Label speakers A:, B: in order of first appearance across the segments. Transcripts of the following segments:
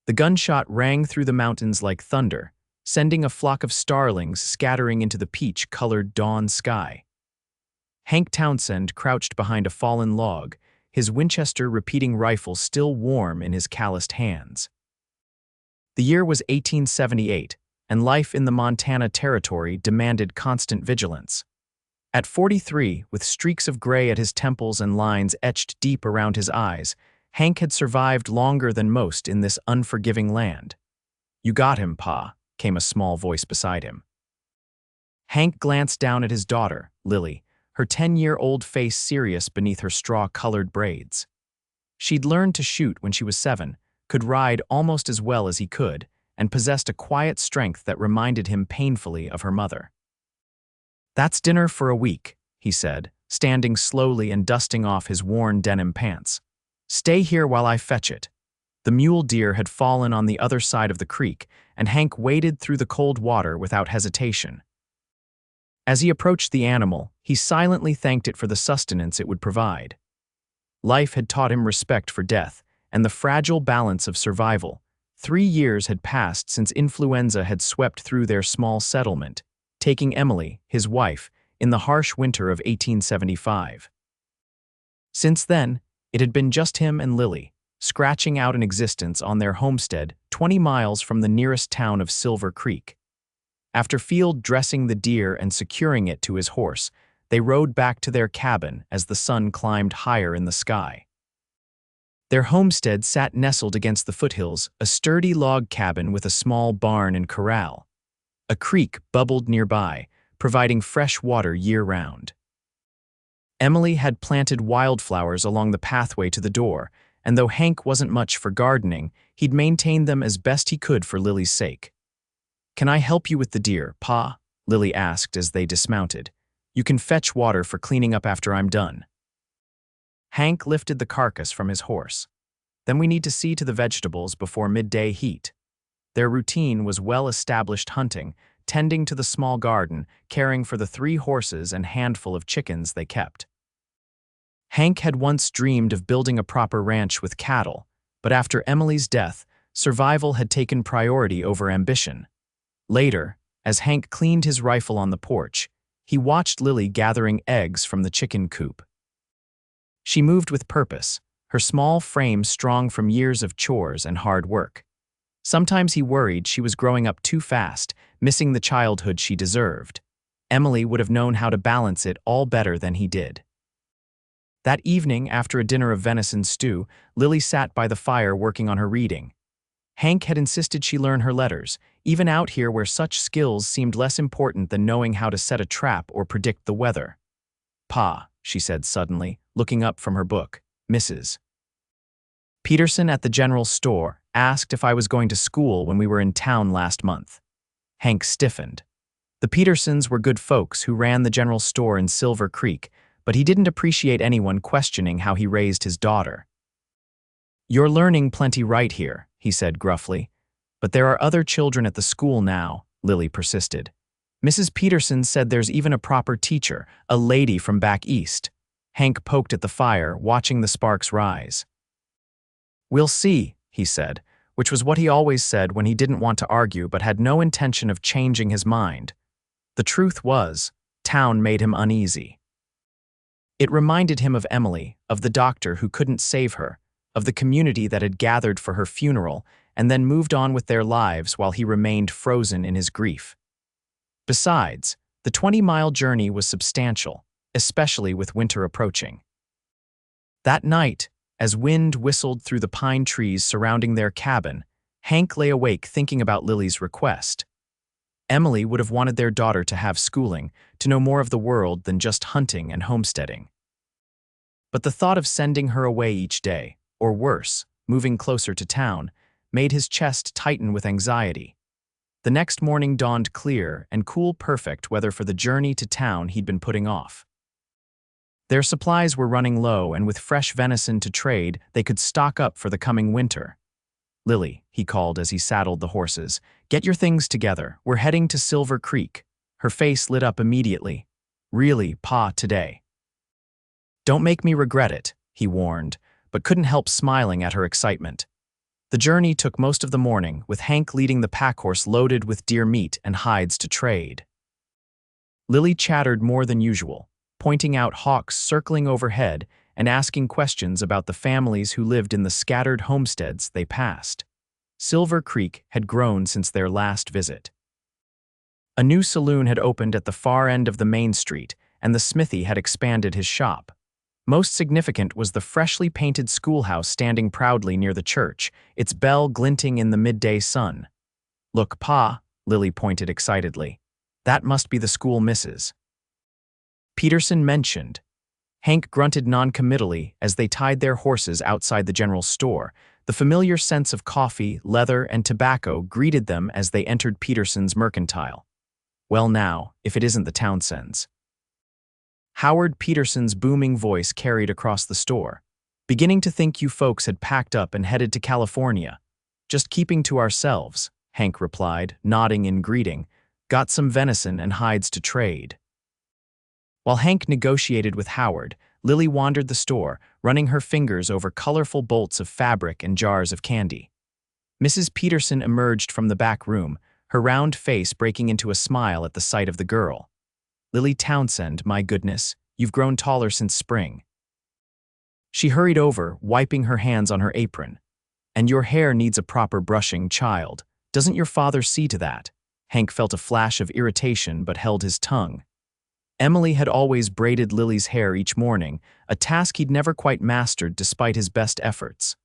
A: The gunshot rang through the mountains like thunder, sending a flock of starlings scattering into the peach-colored dawn sky. Hank Townsend crouched behind a fallen log, his Winchester repeating rifle still warm in his calloused hands. The year was 1878, and life in the Montana Territory demanded constant vigilance. At 43, with streaks of gray at his temples and lines etched deep around his eyes, Hank had survived longer than most in this unforgiving land. "You got him, Pa," came a small voice beside him. Hank glanced down at his daughter, Lily, her 10-year-old face serious beneath her straw-colored braids. She'd learned to shoot when she was 7, could ride almost as well as he could, and possessed a quiet strength that reminded him painfully of her mother. "That's dinner for a week," he said, standing slowly and dusting off his worn denim pants. "Stay here while I fetch it." The mule deer had fallen on the other side of the creek, and Hank waded through the cold water without hesitation. As he approached the animal, he silently thanked it for the sustenance it would provide. Life had taught him respect for death and the fragile balance of survival. 3 years had passed since influenza had swept through their small settlement, taking Emily, his wife, in the harsh winter of 1875. Since then, it had been just him and Lily, scratching out an existence on their homestead 20 miles from the nearest town of Silver Creek. After field dressing the deer and securing it to his horse, they rode back to their cabin as the sun climbed higher in the sky. Their homestead sat nestled against the foothills, a sturdy log cabin with a small barn and corral. A creek bubbled nearby, providing fresh water year-round. Emily had planted wildflowers along the pathway to the door, and though Hank wasn't much for gardening, he'd maintained them as best he could for Lily's sake. "Can I help you with the deer, Pa?" Lily asked as they dismounted. "You can fetch water for cleaning up after I'm done." Hank lifted the carcass from his horse. "Then we need to see to the vegetables before midday heat." Their routine was well-established hunting, tending to the small garden, caring for the 3 horses and handful of chickens they kept. Hank had once dreamed of building a proper ranch with cattle, but after Emily's death, survival had taken priority over ambition. Later, as Hank cleaned his rifle on the porch, he watched Lily gathering eggs from the chicken coop. She moved with purpose, her small frame strong from years of chores and hard work. Sometimes he worried she was growing up too fast, missing the childhood she deserved. Emily would have known how to balance it all better than he did. That evening, after a dinner of venison stew, Lily sat by the fire working on her reading. Hank had insisted she learn her letters, even out here where such skills seemed less important than knowing how to set a trap or predict the weather. "Pa," she said suddenly, looking up from her book, "Mrs. Peterson at the general store asked if I was going to school when we were in town last month." Hank stiffened. The Petersons were good folks who ran the general store in Silver Creek, but he didn't appreciate anyone questioning how he raised his daughter. "You're learning plenty right here," he said gruffly. "But there are other children at the school now," Lily persisted. "Mrs. Peterson said there's even a proper teacher, a lady from back east." Hank poked at the fire, watching the sparks rise. "We'll see," he said, which was what he always said when he didn't want to argue but had no intention of changing his mind. The truth was, town made him uneasy. It reminded him of Emily, of the doctor who couldn't save her, of the community that had gathered for her funeral and then moved on with their lives while he remained frozen in his grief. Besides, the 20-mile journey was substantial, especially with winter approaching. That night, as wind whistled through the pine trees surrounding their cabin, Hank lay awake thinking about Lily's request. Emily would have wanted their daughter to have schooling, to know more of the world than just hunting and homesteading. But the thought of sending her away each day, or worse, moving closer to town, made his chest tighten with anxiety. The next morning dawned clear and cool, perfect weather for the journey to town he'd been putting off. Their supplies were running low, and with fresh venison to trade, they could stock up for the coming winter. "Lily," he called as he saddled the horses, "get your things together. We're heading to Silver Creek." Her face lit up immediately. "Really, Pa, today?" "Don't make me regret it," he warned, but couldn't help smiling at her excitement. The journey took most of the morning, with Hank leading the packhorse loaded with deer meat and hides to trade. Lily chattered more than usual, pointing out hawks circling overhead and asking questions about the families who lived in the scattered homesteads they passed. Silver Creek had grown since their last visit. A new saloon had opened at the far end of the main street, and the smithy had expanded his shop. Most significant was the freshly painted schoolhouse standing proudly near the church, its bell glinting in the midday sun. "Look, Pa," Lily pointed excitedly. "That must be the school missus." Peterson mentioned. Hank grunted noncommittally as they tied their horses outside the general store. The familiar scents of coffee, leather, and tobacco greeted them as they entered Peterson's mercantile. Well now, if it isn't the Townsends. Howard Peterson's booming voice carried across the store. "Beginning to think you folks had packed up and headed to California. Just keeping to ourselves," Hank replied, nodding in greeting. "Got some venison and hides to trade." While Hank negotiated with Howard, Lily wandered the store, running her fingers over colorful bolts of fabric and jars of candy. Mrs. Peterson emerged from the back room, her round face breaking into a smile at the sight of the girl. "Lily Townsend, my goodness, you've grown taller since spring." She hurried over, wiping her hands on her apron. "And your hair needs a proper brushing, child. Doesn't your father see to that?" Hank felt a flash of irritation but held his tongue. Emily had always braided Lily's hair each morning, a task he'd never quite mastered despite his best efforts.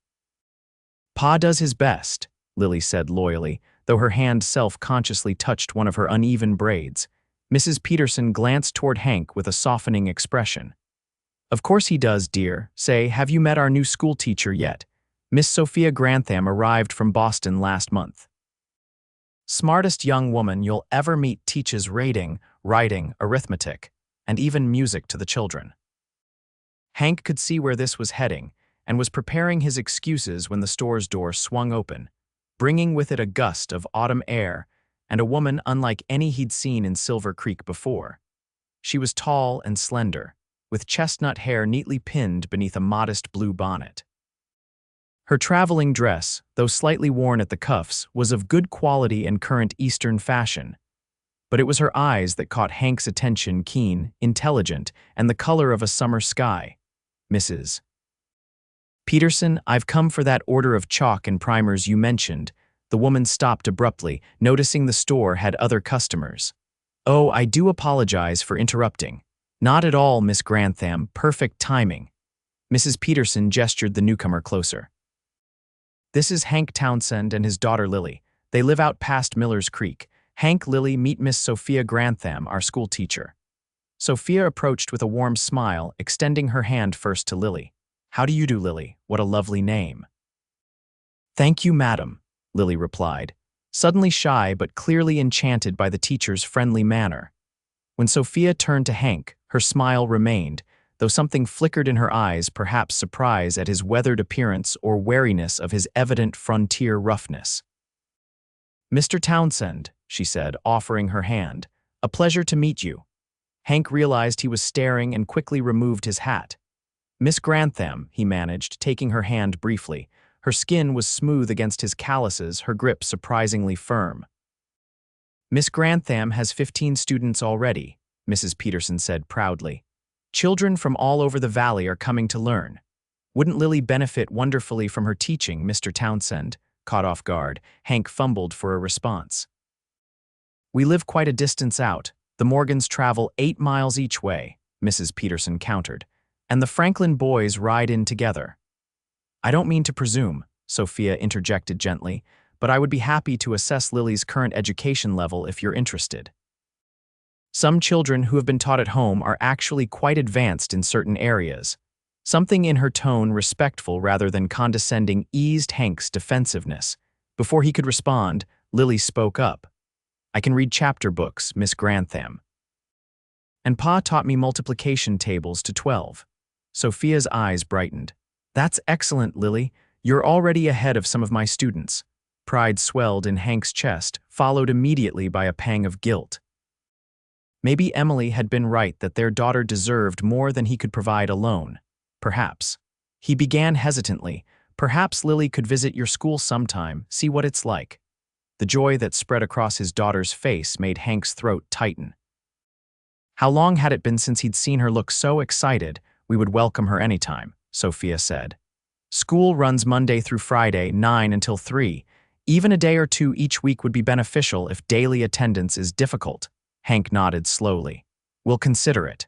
A: "Pa does his best," Lily said loyally, though her hand self-consciously touched one of her uneven braids. Mrs. Peterson glanced toward Hank with a softening expression. "Of course he does, dear. Say, have you met our new schoolteacher yet? Miss Sophia Grantham arrived from Boston last month. Smartest young woman you'll ever meet, teaches reading, writing, arithmetic, and even music to the children." Hank could see where this was heading and was preparing his excuses when the store's door swung open, bringing with it a gust of autumn air and a woman unlike any he'd seen in Silver Creek before. She was tall and slender, with chestnut hair neatly pinned beneath a modest blue bonnet. Her traveling dress, though slightly worn at the cuffs, was of good quality and current Eastern fashion. But it was her eyes that caught Hank's attention, keen, intelligent, and the color of a summer sky. "Mrs. Peterson, I've come for that order of chalk and primers you mentioned." The woman stopped abruptly, noticing the store had other customers. "Oh, I do apologize for interrupting." "Not at all, Miss Grantham, perfect timing." Mrs. Peterson gestured the newcomer closer. "This is Hank Townsend and his daughter Lily. They live out past Miller's Creek. Hank, Lily, meet Miss Sophia Grantham, our school teacher." Sophia approached with a warm smile, extending her hand first to Lily. "How do you do, Lily? What a lovely name." "Thank you, madam," Lily replied, suddenly shy but clearly enchanted by the teacher's friendly manner. When Sophia turned to Hank, her smile remained, though something flickered in her eyes, perhaps surprise at his weathered appearance or wariness of his evident frontier roughness. "Mr. Townsend," she said, offering her hand, "a pleasure to meet you." Hank realized he was staring and quickly removed his hat. "Miss Grantham," he managed, taking her hand briefly. Her skin was smooth against his calluses, her grip surprisingly firm. "Miss Grantham has 15 students already," Mrs. Peterson said proudly. "Children from all over the valley are coming to learn. Wouldn't Lily benefit wonderfully from her teaching, Mr. Townsend?" Caught off guard, Hank fumbled for a response. "We live quite a distance out. The Morgans travel 8 miles each way," Mrs. Peterson countered, "and the Franklin boys ride in together." "I don't mean to presume," Sophia interjected gently, "but I would be happy to assess Lily's current education level if you're interested. Some children who have been taught at home are actually quite advanced in certain areas." Something in her tone, respectful rather than condescending, eased Hank's defensiveness. Before he could respond, Lily spoke up. "I can read chapter books, Miss Grantham. And Pa taught me multiplication tables to 12. Sophia's eyes brightened. "That's excellent, Lily. You're already ahead of some of my students." Pride swelled in Hank's chest, followed immediately by a pang of guilt. Maybe Emily had been right that their daughter deserved more than he could provide alone. Perhaps. He began hesitantly, Perhaps Lily could visit your school sometime, see what it's like." The joy that spread across his daughter's face made Hank's throat tighten. How long had it been since he'd seen her look so excited? "We would welcome her anytime," Sophia said. "School runs Monday through Friday, 9 until 3. Even a day or two each week would be beneficial if daily attendance is difficult." Hank nodded slowly. "We'll consider it."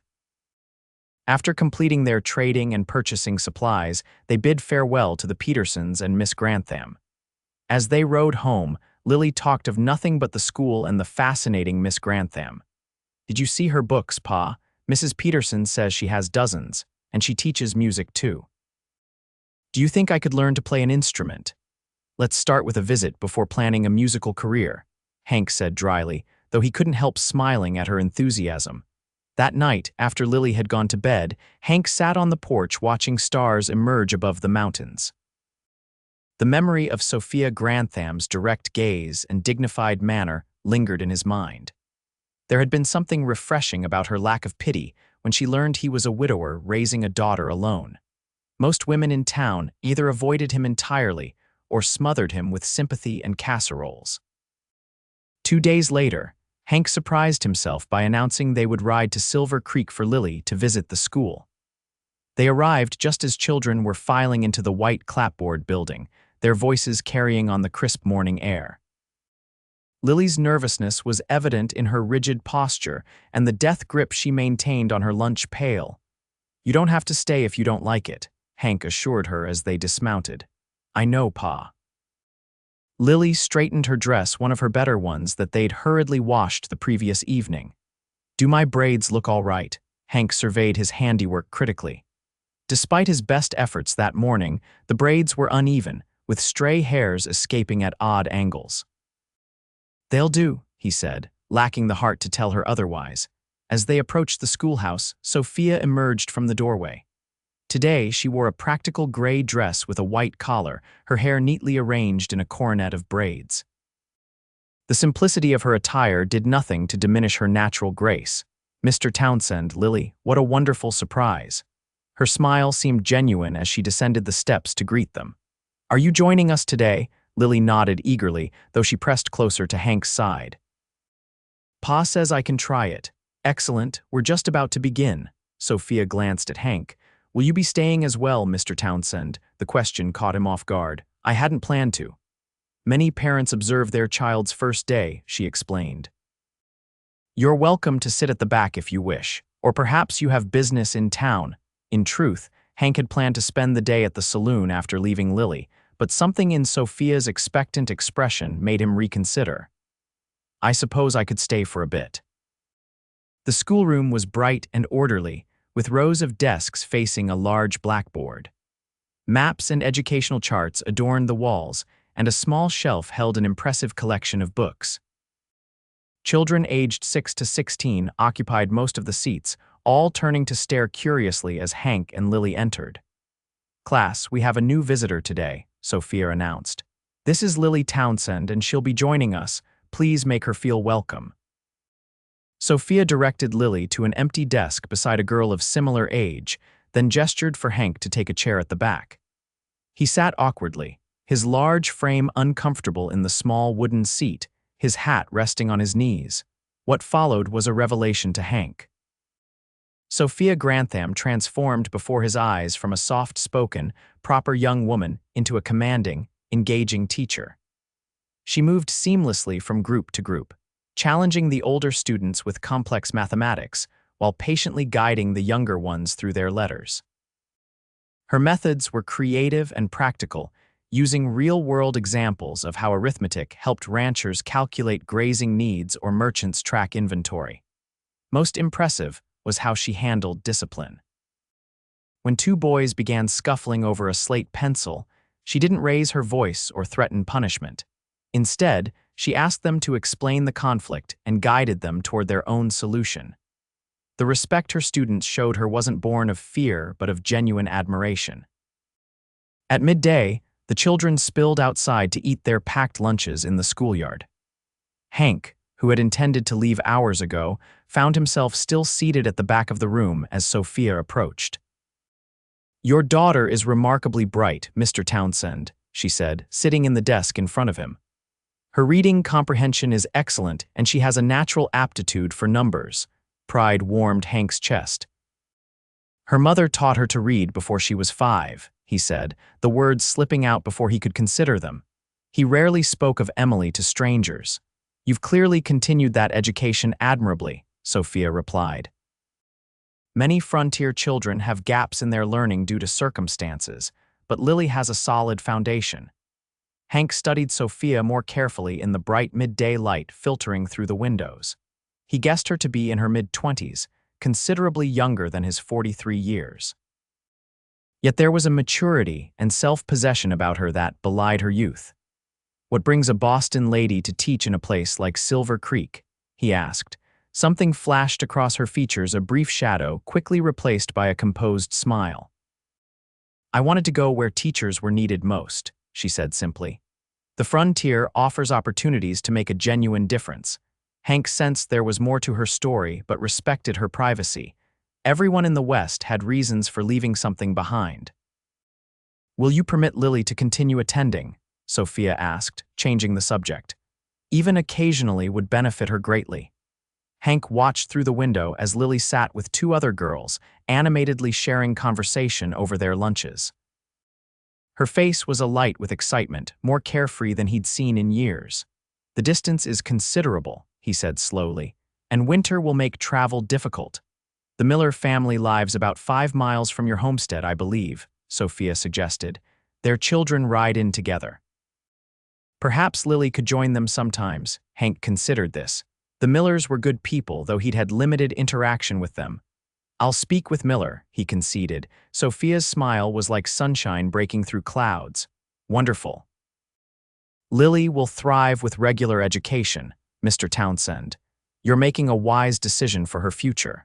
A: After completing their trading and purchasing supplies, they bid farewell to the Petersons and Miss Grantham. As they rode home, Lily talked of nothing but the school and the fascinating Miss Grantham. "Did you see her books, Pa? Mrs. Peterson says she has dozens, and she teaches music too. Do you think I could learn to play an instrument? Let's start with a visit before planning a musical career," Hank said dryly, though he couldn't help smiling at her enthusiasm. That night, after Lily had gone to bed, Hank sat on the porch watching stars emerge above the mountains. The memory of Sophia Grantham's direct gaze and dignified manner lingered in his mind. There had been something refreshing about her lack of pity when she learned he was a widower raising a daughter alone. Most women in town either avoided him entirely or smothered him with sympathy and casseroles. 2 days later, Hank surprised himself by announcing they would ride to Silver Creek for Lily to visit the school. They arrived just as children were filing into the white clapboard building, their voices carrying on the crisp morning air. Lily's nervousness was evident in her rigid posture and the death grip she maintained on her lunch pail. "You don't have to stay if you don't like it," Hank assured her as they dismounted. "I know, Pa." Lily straightened her dress, one of her better ones that they'd hurriedly washed the previous evening. "Do my braids look all right?" Hank surveyed his handiwork critically. Despite his best efforts that morning, the braids were uneven, with stray hairs escaping at odd angles. "They'll do," he said, lacking the heart to tell her otherwise. As they approached the schoolhouse, Sophia emerged from the doorway. Today, she wore a practical gray dress with a white collar, her hair neatly arranged in a coronet of braids. The simplicity of her attire did nothing to diminish her natural grace. "Mr. Townsend, Lily, what a wonderful surprise." Her smile seemed genuine as she descended the steps to greet them. "Are you joining us today?" Lily nodded eagerly, though she pressed closer to Hank's side. "Pa says I can try it." "Excellent, we're just about to begin." Sophia glanced at Hank. "Will you be staying as well, Mr. Townsend?" The question caught him off guard. "I hadn't planned to." "Many parents observe their child's first day," she explained. "You're welcome to sit at the back if you wish, or perhaps you have business in town." In truth, Hank had planned to spend the day at the saloon after leaving Lily, but something in Sophia's expectant expression made him reconsider. "I suppose I could stay for a bit." The schoolroom was bright and orderly, with rows of desks facing a large blackboard. Maps and educational charts adorned the walls, and a small shelf held an impressive collection of books. Children aged 6 to 16 occupied most of the seats, all turning to stare curiously as Hank and Lily entered. "Class, we have a new visitor today," Sophia announced. "This is Lily Townsend, and she'll be joining us. Please make her feel welcome." Sophia directed Lily to an empty desk beside a girl of similar age, then gestured for Hank to take a chair at the back. He sat awkwardly, his large frame uncomfortable in the small wooden seat, his hat resting on his knees. What followed was a revelation to Hank. Sophia Grantham transformed before his eyes from a soft-spoken, proper young woman into a commanding, engaging teacher. She moved seamlessly from group to group, challenging the older students with complex mathematics while patiently guiding the younger ones through their letters. Her methods were creative and practical, using real-world examples of how arithmetic helped ranchers calculate grazing needs or merchants track inventory. Most impressive was how she handled discipline. When 2 boys began scuffling over a slate pencil, she didn't raise her voice or threaten punishment. Instead, she asked them to explain the conflict and guided them toward their own solution. The respect her students showed her wasn't born of fear but of genuine admiration. At midday, the children spilled outside to eat their packed lunches in the schoolyard. Hank, who had intended to leave hours ago, found himself still seated at the back of the room as Sophia approached. "Your daughter is remarkably bright, Mr. Townsend," she said, sitting in the desk in front of him. "Her reading comprehension is excellent, and she has a natural aptitude for numbers." Pride warmed Hank's chest. "Her mother taught her to read before she was 5, he said, the words slipping out before he could consider them. He rarely spoke of Emily to strangers. "You've clearly continued that education admirably," Sophia replied. "Many frontier children have gaps in their learning due to circumstances, but Lily has a solid foundation." Hank studied Sophia more carefully in the bright midday light filtering through the windows. He guessed her to be in her mid-20s, considerably younger than his 43 years. Yet there was a maturity and self-possession about her that belied her youth. "What brings a Boston lady to teach in a place like Silver Creek?" he asked. Something flashed across her features, a brief shadow, quickly replaced by a composed smile. "I wanted to go where teachers were needed most," she said simply. "The frontier offers opportunities to make a genuine difference." Hank sensed there was more to her story, but respected her privacy. Everyone in the West had reasons for leaving something behind. "Will you permit Lily to continue attending?" Sophia asked, changing the subject. "Even occasionally would benefit her greatly." Hank watched through the window as Lily sat with 2 other girls, animatedly sharing conversation over their lunches. Her face was alight with excitement, more carefree than he'd seen in years. "The distance is considerable," he said slowly, "and winter will make travel difficult." "The Miller family lives about 5 miles from your homestead, I believe," Sophia suggested. "Their children ride in together." Perhaps Lily could join them sometimes. Hank considered this. The Millers were good people, though he'd had limited interaction with them. "I'll speak with Miller," he conceded. Sophia's smile was like sunshine breaking through clouds. "Wonderful. Lily will thrive with regular education, Mr. Townsend. You're making a wise decision for her future."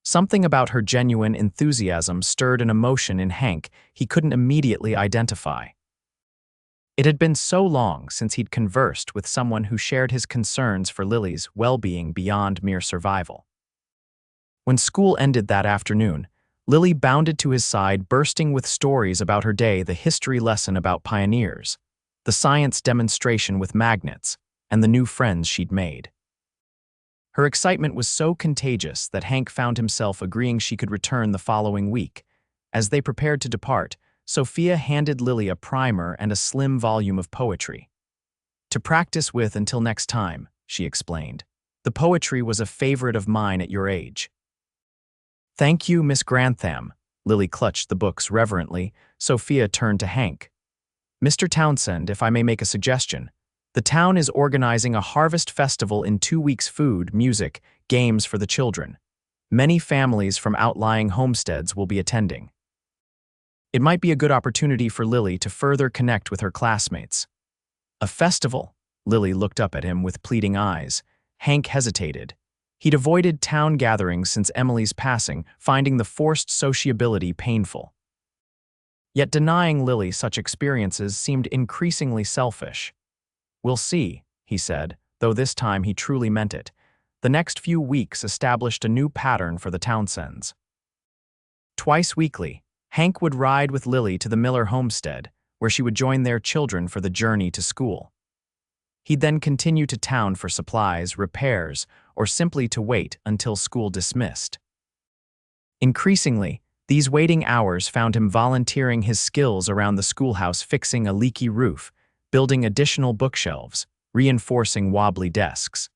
A: Something about her genuine enthusiasm stirred an emotion in Hank he couldn't immediately identify. It had been so long since he'd conversed with someone who shared his concerns for Lily's well-being beyond mere survival. When school ended that afternoon, Lily bounded to his side, bursting with stories about her day, the history lesson about pioneers, the science demonstration with magnets, and the new friends she'd made. Her excitement was so contagious that Hank found himself agreeing she could return the following week. As they prepared to depart, Sophia handed Lily a primer and a slim volume of poetry. "To practice with until next time," she explained. "The poetry was a favorite of mine at your age." "Thank you, Miss Grantham." Lily clutched the books reverently. Sophia turned to Hank. "Mr. Townsend, if I may make a suggestion. The town is organizing a harvest festival in 2 weeks, food, music, games for the children. Many families from outlying homesteads will be attending. It might be a good opportunity for Lily to further connect with her classmates." "A festival?" Lily looked up at him with pleading eyes. Hank hesitated. He'd avoided town gatherings since Emily's passing, finding the forced sociability painful. Yet denying Lily such experiences seemed increasingly selfish. "We'll see," he said, though this time he truly meant it. The next few weeks established a new pattern for the Townsends. Twice weekly, Hank would ride with Lily to the Miller homestead, where she would join their children for the journey to school. He'd then continue to town for supplies, repairs, or simply to wait until school dismissed. Increasingly, these waiting hours found him volunteering his skills around the schoolhouse, fixing a leaky roof, building additional bookshelves, reinforcing wobbly desks.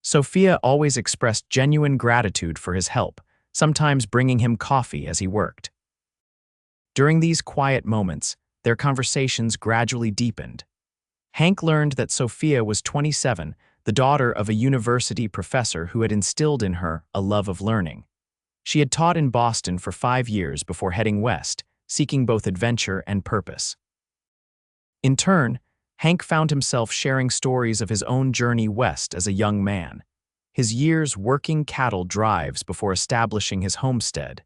A: Sophia always expressed genuine gratitude for his help, sometimes bringing him coffee as he worked. During these quiet moments, their conversations gradually deepened. Hank learned that Sophia was 27, the daughter of a university professor who had instilled in her a love of learning. She had taught in Boston for 5 years before heading west, seeking both adventure and purpose. In turn, Hank found himself sharing stories of his own journey west as a young man, his years working cattle drives before establishing his homestead,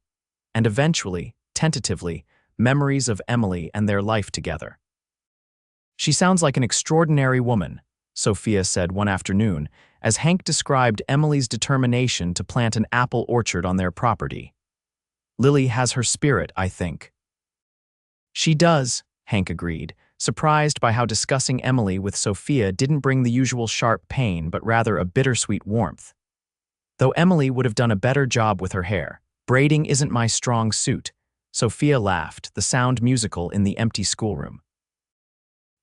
A: and eventually, tentatively, memories of Emily and their life together. "She sounds like an extraordinary woman," Sophia said one afternoon, as Hank described Emily's determination to plant an apple orchard on their property. Lily has her spirit, I think. She does, Hank agreed, surprised by how discussing Emily with Sophia didn't bring the usual sharp pain but rather a bittersweet warmth. Though Emily would have done a better job with her hair, braiding isn't my strong suit. Sophia laughed, the sound musical in the empty schoolroom.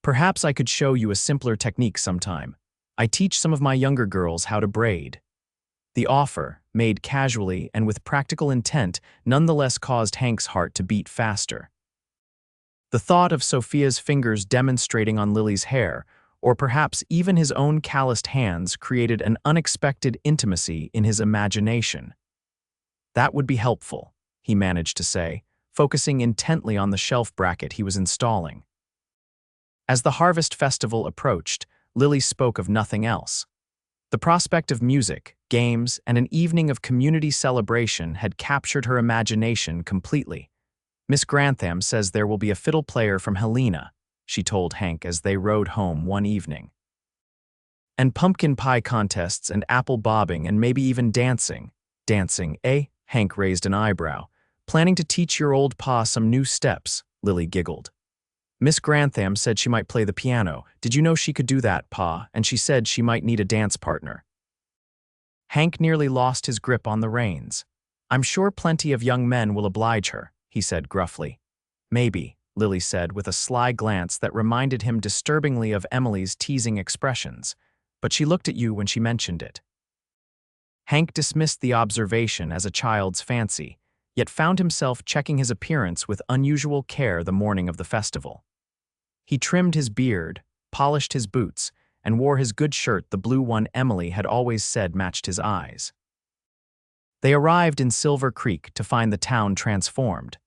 A: Perhaps I could show you a simpler technique sometime. I teach some of my younger girls how to braid. The offer, made casually and with practical intent, nonetheless caused Hank's heart to beat faster. The thought of Sophia's fingers demonstrating on Lily's hair, or perhaps even his own calloused hands, created an unexpected intimacy in his imagination. That would be helpful, he managed to say, focusing intently on the shelf bracket he was installing. As the harvest festival approached, Lily spoke of nothing else. The prospect of music, games, and an evening of community celebration had captured her imagination completely. Miss Grantham says there will be a fiddle player from Helena, she told Hank as they rode home one evening. And pumpkin pie contests and apple bobbing and maybe even dancing. Dancing, eh? Hank raised an eyebrow. Planning to teach your old pa some new steps, Lily giggled. Miss Grantham said she might play the piano. Did you know she could do that, Pa? And she said she might need a dance partner. Hank nearly lost his grip on the reins. I'm sure plenty of young men will oblige her, he said gruffly. Maybe, Lily said with a sly glance that reminded him disturbingly of Emily's teasing expressions, but she looked at you when she mentioned it. Hank dismissed the observation as a child's fancy, yet found himself checking his appearance with unusual care the morning of the festival. He trimmed his beard, polished his boots, and wore his good shirt, the blue one Emily had always said matched his eyes. They arrived in Silver Creek to find the town transformed.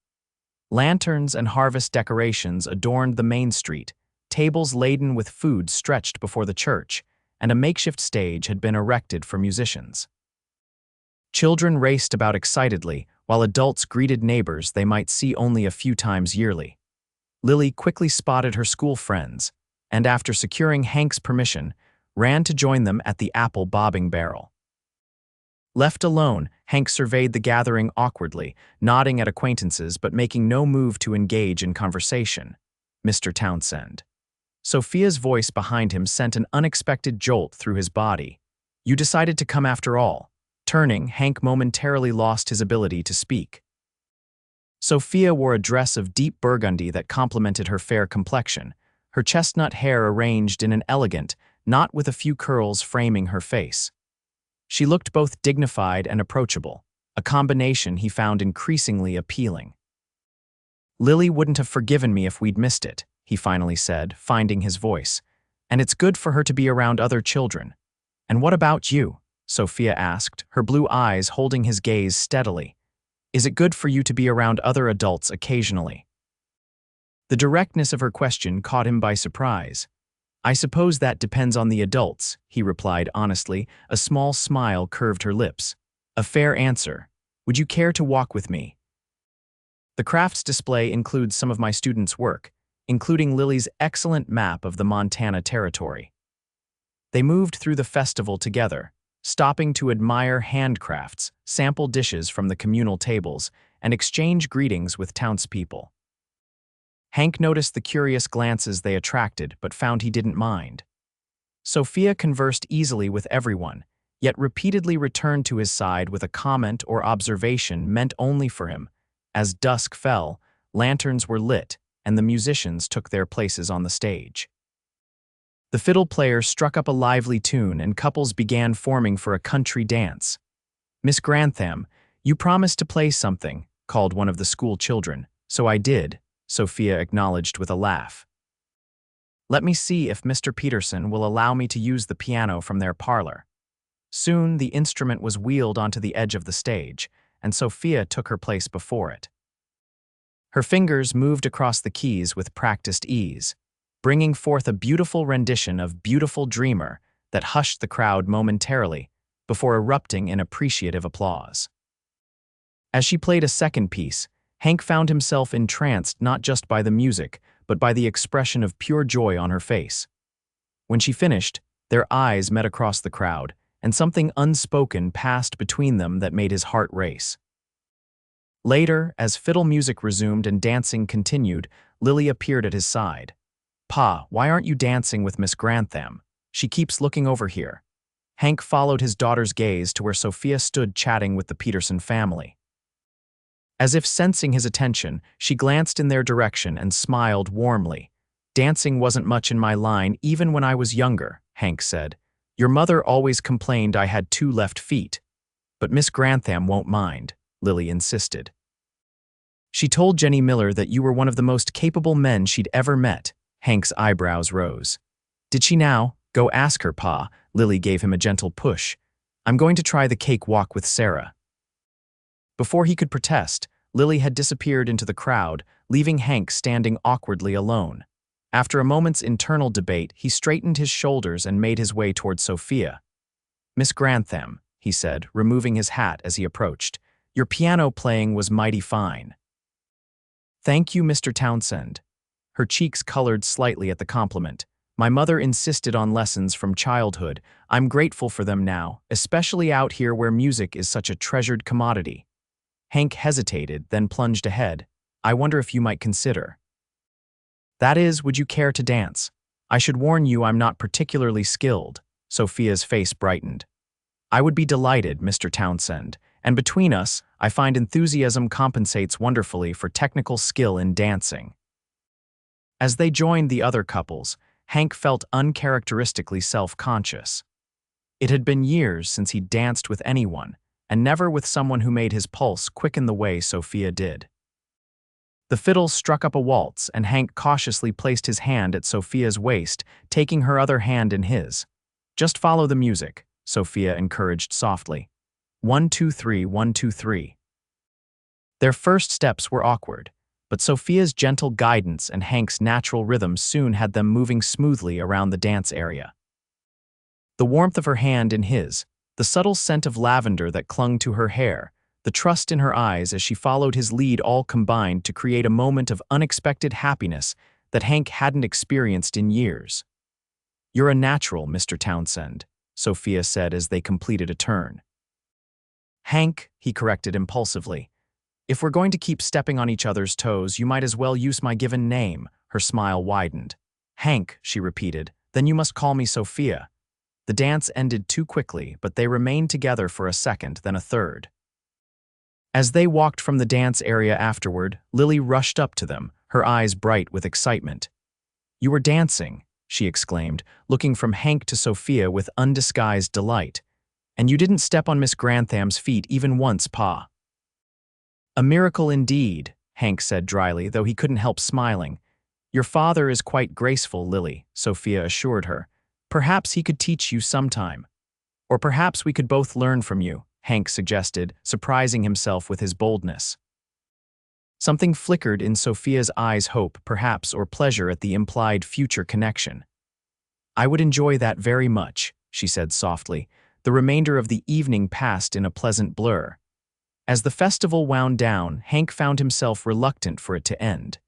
A: Lanterns and harvest decorations adorned the main street, tables laden with food stretched before the church, and a makeshift stage had been erected for musicians. Children raced about excitedly, while adults greeted neighbors they might see only a few times yearly. Lily quickly spotted her school friends, and after securing Hank's permission, ran to join them at the apple bobbing barrel. Left alone, Hank surveyed the gathering awkwardly, nodding at acquaintances but making no move to engage in conversation. Mr. Townsend. Sophia's voice behind him sent an unexpected jolt through his body. You decided to come after all. Turning, Hank momentarily lost his ability to speak. Sophia wore a dress of deep burgundy that complemented her fair complexion, her chestnut hair arranged in an elegant knot with a few curls framing her face. She looked both dignified and approachable, a combination he found increasingly appealing. Lily wouldn't have forgiven me if we'd missed it, he finally said, finding his voice. And it's good for her to be around other children. And what about you? Sophia asked, her blue eyes holding his gaze steadily. Is it good for you to be around other adults occasionally? The directness of her question caught him by surprise. I suppose that depends on the adults, he replied honestly. A small smile curved her lips. A fair answer. Would you care to walk with me? The crafts display includes some of my students' work, including Lily's excellent map of the Montana Territory. They moved through the festival together, stopping to admire handcrafts, sample dishes from the communal tables, and exchange greetings with townspeople. Hank noticed the curious glances they attracted, but found he didn't mind. Sophia conversed easily with everyone, yet repeatedly returned to his side with a comment or observation meant only for him. As dusk fell, lanterns were lit, and the musicians took their places on the stage. The fiddle player struck up a lively tune and couples began forming for a country dance. Miss Grantham, you promised to play something, called one of the school children. So I did, Sophia acknowledged with a laugh. Let me see if Mr. Peterson will allow me to use the piano from their parlor. Soon the instrument was wheeled onto the edge of the stage, and Sophia took her place before it. Her fingers moved across the keys with practiced ease, bringing forth a beautiful rendition of Beautiful Dreamer that hushed the crowd momentarily before erupting in appreciative applause. As she played a second piece, Hank found himself entranced not just by the music, but by the expression of pure joy on her face. When she finished, their eyes met across the crowd, and something unspoken passed between them that made his heart race. Later, as fiddle music resumed and dancing continued, Lily appeared at his side. "Pa, why aren't you dancing with Miss Grantham? She keeps looking over here." Hank followed his daughter's gaze to where Sophia stood chatting with the Peterson family. As if sensing his attention, she glanced in their direction and smiled warmly. "Dancing wasn't much in my line even when I was younger," Hank said. "Your mother always complained I had 2 left feet. But Miss Grantham won't mind," Lily insisted. "She told Jenny Miller that you were one of the most capable men she'd ever met." Hank's eyebrows rose. "Did she now? Go ask her, Pa." Lily gave him a gentle push. "I'm going to try the cake walk with Sarah." Before he could protest, Lily had disappeared into the crowd, leaving Hank standing awkwardly alone. After a moment's internal debate, he straightened his shoulders and made his way toward Sophia. "Miss Grantham," he said, removing his hat as he approached, "your piano playing was mighty fine." "Thank you, Mr. Townsend." Her cheeks colored slightly at the compliment. "My mother insisted on lessons from childhood. I'm grateful for them now, especially out here where music is such a treasured commodity." Hank hesitated, then plunged ahead. "I wonder if you might consider. That is, would you care to dance? I should warn you I'm not particularly skilled." Sophia's face brightened. "I would be delighted, Mr. Townsend, and between us, I find enthusiasm compensates wonderfully for technical skill in dancing." As they joined the other couples, Hank felt uncharacteristically self-conscious. It had been years since he'd danced with anyone, and never with someone who made his pulse quicken the way Sophia did. The fiddle struck up a waltz, and Hank cautiously placed his hand at Sophia's waist, taking her other hand in his. "Just follow the music," Sophia encouraged softly. 1, 2, 3, 1, 2, 3. Their first steps were awkward, but Sophia's gentle guidance and Hank's natural rhythm soon had them moving smoothly around the dance area. The warmth of her hand in his, the subtle scent of lavender that clung to her hair, the trust in her eyes as she followed his lead all combined to create a moment of unexpected happiness that Hank hadn't experienced in years. "You're a natural, Mr. Townsend," Sophia said as they completed a turn. "Hank," he corrected impulsively. "If we're going to keep stepping on each other's toes, you might as well use my given name." Her smile widened. "Hank," she repeated, "then you must call me Sophia." The dance ended too quickly, but they remained together for a second, then a third. As they walked from the dance area afterward, Lily rushed up to them, her eyes bright with excitement. "You were dancing," she exclaimed, looking from Hank to Sophia with undisguised delight. "And you didn't step on Miss Grantham's feet even once, Pa." "A miracle indeed," Hank said dryly, though he couldn't help smiling. "Your father is quite graceful, Lily," Sophia assured her. "Perhaps he could teach you sometime. Or perhaps we could both learn from you," Hank suggested, surprising himself with his boldness. Something flickered in Sophia's eyes, hope, perhaps, or pleasure at the implied future connection. "I would enjoy that very much," she said softly. The remainder of the evening passed in a pleasant blur. As the festival wound down, Hank found himself reluctant for it to end.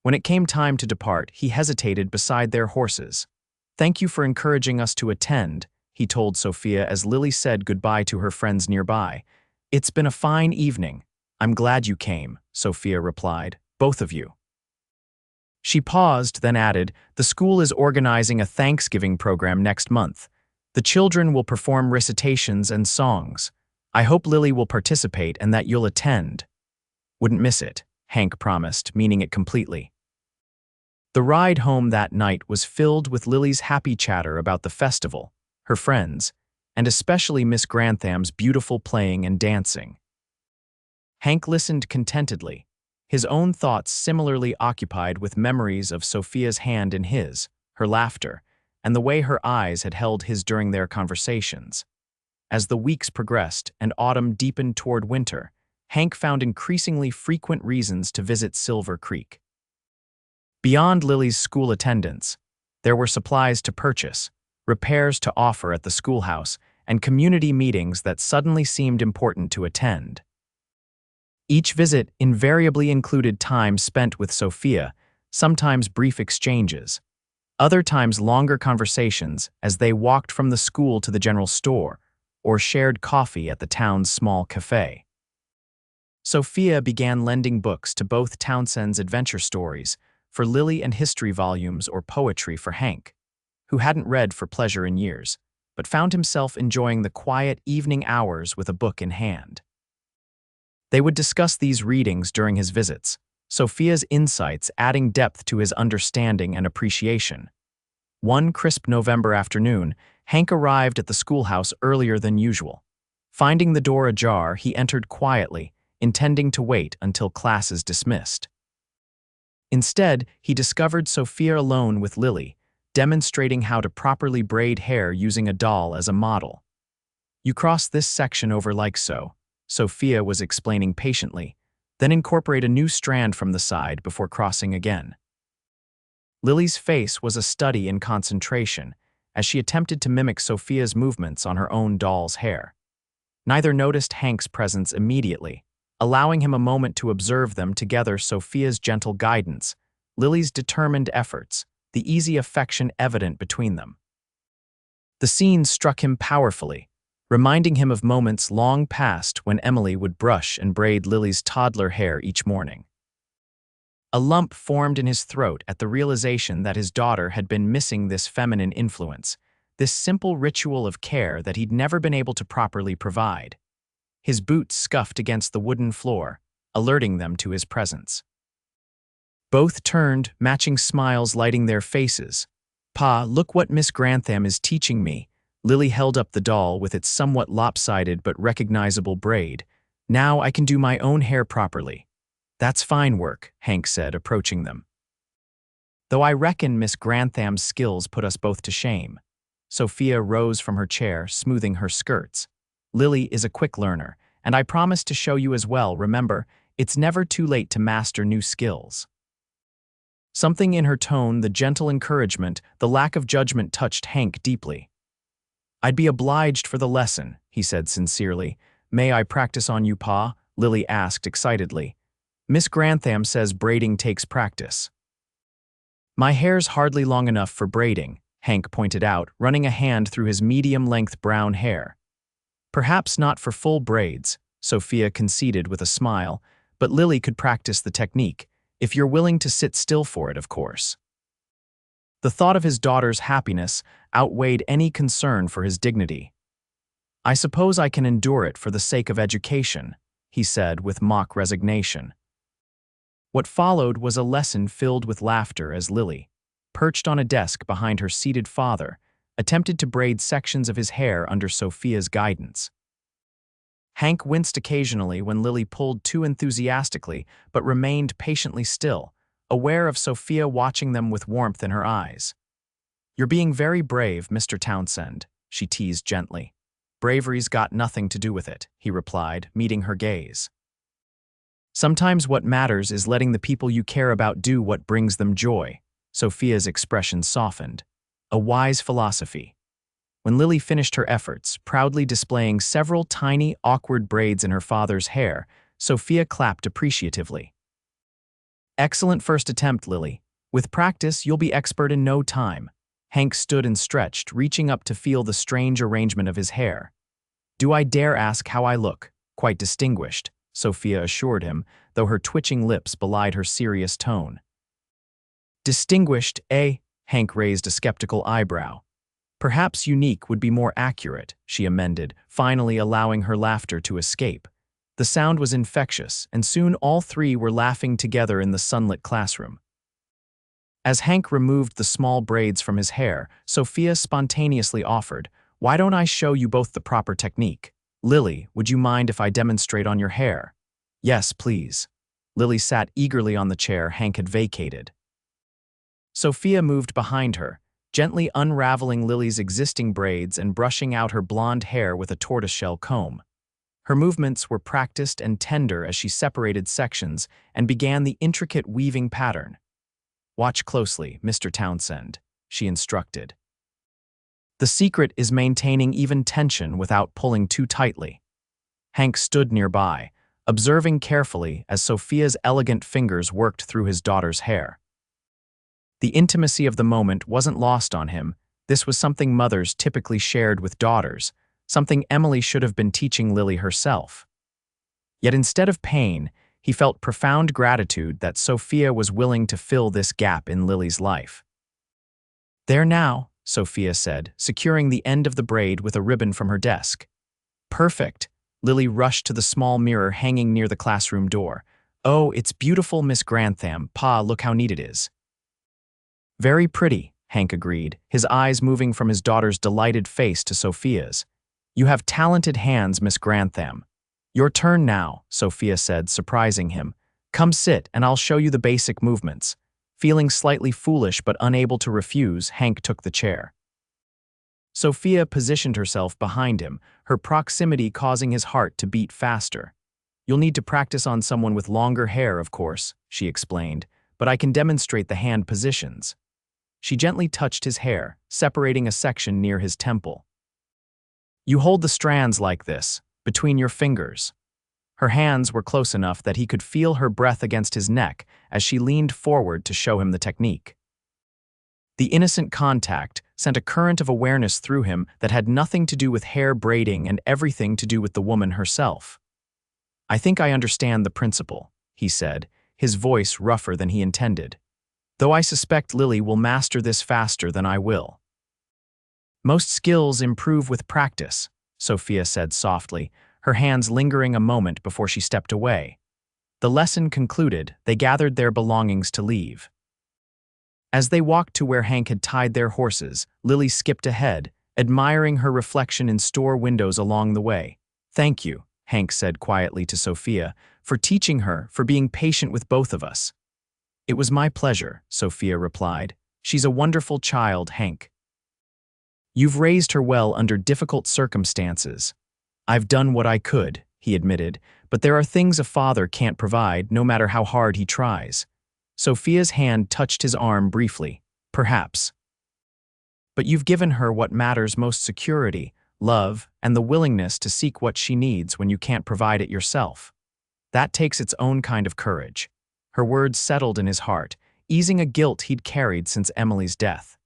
A: When it came time to depart, he hesitated beside their horses. "Thank you for encouraging us to attend," he told Sophia as Lily said goodbye to her friends nearby. "It's been a fine evening." "I'm glad you came," Sophia replied. "Both of you." She paused, then added, "The school is organizing a Thanksgiving program next month. The children will perform recitations and songs. I hope Lily will participate and that you'll attend." "Wouldn't miss it," Hank promised, meaning it completely. The ride home that night was filled with Lily's happy chatter about the festival, her friends, and especially Miss Grantham's beautiful playing and dancing. Hank listened contentedly, his own thoughts similarly occupied with memories of Sophia's hand in his, her laughter, and the way her eyes had held his during their conversations. As the weeks progressed and autumn deepened toward winter, Hank found increasingly frequent reasons to visit Silver Creek. Beyond Lily's school attendance, there were supplies to purchase, repairs to offer at the schoolhouse, and community meetings that suddenly seemed important to attend. Each visit invariably included time spent with Sophia, sometimes brief exchanges, other times longer conversations as they walked from the school to the general store or shared coffee at the town's small cafe. Sophia began lending books to both Townsend's adventure stories for Lily and history volumes or poetry for Hank, who hadn't read for pleasure in years, but found himself enjoying the quiet evening hours with a book in hand. They would discuss these readings during his visits, Sophia's insights adding depth to his understanding and appreciation. One crisp November afternoon, Hank arrived at the schoolhouse earlier than usual. Finding the door ajar, he entered quietly, intending to wait until classes dismissed. Instead, he discovered Sophia alone with Lily, demonstrating how to properly braid hair using a doll as a model. "You cross this section over like so," Sophia was explaining patiently, "then incorporate a new strand from the side before crossing again." Lily's face was a study in concentration as she attempted to mimic Sophia's movements on her own doll's hair. Neither noticed Hank's presence immediately, allowing him a moment to observe them together. Sophia's gentle guidance, Lily's determined efforts, the easy affection evident between them. The scene struck him powerfully, reminding him of moments long past when Emily would brush and braid Lily's toddler hair each morning. A lump formed in his throat at the realization that his daughter had been missing this feminine influence, this simple ritual of care that he'd never been able to properly provide. His boots scuffed against the wooden floor, alerting them to his presence. Both turned, matching smiles lighting their faces. "Pa, look what Miss Grantham is teaching me." Lily held up the doll with its somewhat lopsided but recognizable braid. "Now I can do my own hair properly." "That's fine work," Hank said, approaching them. "Though I reckon Miss Grantham's skills put us both to shame." Sophia rose from her chair, smoothing her skirts. "Lily is a quick learner, and I promise to show you as well. Remember, it's never too late to master new skills." Something in her tone, the gentle encouragement, the lack of judgment touched Hank deeply. "I'd be obliged for the lesson," he said sincerely. "May I practice on you, Pa?" Lily asked excitedly. "Miss Grantham says braiding takes practice." "My hair's hardly long enough for braiding," Hank pointed out, running a hand through his medium-length brown hair. "Perhaps not for full braids," Sophia conceded with a smile, "but Lily could practice the technique, if you're willing to sit still for it, of course." The thought of his daughter's happiness outweighed any concern for his dignity. "I suppose I can endure it for the sake of education," he said with mock resignation. What followed was a lesson filled with laughter as Lily, perched on a desk behind her seated father, attempted to braid sections of his hair under Sophia's guidance. Hank winced occasionally when Lily pulled too enthusiastically but remained patiently still, aware of Sophia watching them with warmth in her eyes. "You're being very brave, Mr. Townsend," she teased gently. "Bravery's got nothing to do with it," he replied, meeting her gaze. "Sometimes what matters is letting the people you care about do what brings them joy." Sophia's expression softened. A wise philosophy. When Lily finished her efforts, proudly displaying several tiny, awkward braids in her father's hair, Sophia clapped appreciatively. "Excellent first attempt, Lily. With practice, you'll be expert in no time." Hank stood and stretched, reaching up to feel the strange arrangement of his hair. "Do I dare ask how I look?" "Quite distinguished," Sophia assured him, though her twitching lips belied her serious tone. "Distinguished, eh?" Hank raised a skeptical eyebrow. "Perhaps unique would be more accurate," she amended, finally allowing her laughter to escape. The sound was infectious, and soon all three were laughing together in the sunlit classroom. As Hank removed the small braids from his hair, Sophia spontaneously offered, "Why don't I show you both the proper technique? Lily, would you mind if I demonstrate on your hair?" "Yes, please." Lily sat eagerly on the chair Hank had vacated. Sophia moved behind her, gently unraveling Lily's existing braids and brushing out her blonde hair with a tortoiseshell comb. Her movements were practiced and tender as she separated sections and began the intricate weaving pattern. "Watch closely, Mr. Townsend," she instructed. "The secret is maintaining even tension without pulling too tightly." Hank stood nearby, observing carefully as Sophia's elegant fingers worked through his daughter's hair. The intimacy of the moment wasn't lost on him. This was something mothers typically shared with daughters, something Emily should have been teaching Lily herself. Yet instead of pain, he felt profound gratitude that Sophia was willing to fill this gap in Lily's life. "There now," Sophia said, securing the end of the braid with a ribbon from her desk. "Perfect." Lily rushed to the small mirror hanging near the classroom door. "Oh, it's beautiful, Miss Grantham. Pa, look how neat it is." "Very pretty," Hank agreed, his eyes moving from his daughter's delighted face to Sophia's. "You have talented hands, Miss Grantham." "Your turn now," Sophia said, surprising him. "Come sit, and I'll show you the basic movements." Feeling slightly foolish but unable to refuse, Hank took the chair. Sophia positioned herself behind him, her proximity causing his heart to beat faster. "You'll need to practice on someone with longer hair, of course," she explained, "but I can demonstrate the hand positions." She gently touched his hair, separating a section near his temple. "You hold the strands like this, between your fingers." Her hands were close enough that he could feel her breath against his neck as she leaned forward to show him the technique. The innocent contact sent a current of awareness through him that had nothing to do with hair braiding and everything to do with the woman herself. "I think I understand the principle," he said, his voice rougher than he intended. "Though I suspect Lily will master this faster than I will." "Most skills improve with practice," Sophia said softly, her hands lingering a moment before she stepped away. The lesson concluded, they gathered their belongings to leave. As they walked to where Hank had tied their horses, Lily skipped ahead, admiring her reflection in store windows along the way. "Thank you," Hank said quietly to Sophia, "for teaching her, for being patient with both of us." "It was my pleasure," Sophia replied. "She's a wonderful child, Hank. You've raised her well under difficult circumstances." "I've done what I could," he admitted, "but there are things a father can't provide, no matter how hard he tries." Sophia's hand touched his arm briefly. "Perhaps. But you've given her what matters most: security, love, and the willingness to seek what she needs when you can't provide it yourself. That takes its own kind of courage." Her words settled in his heart, easing a guilt he'd carried since Emily's death.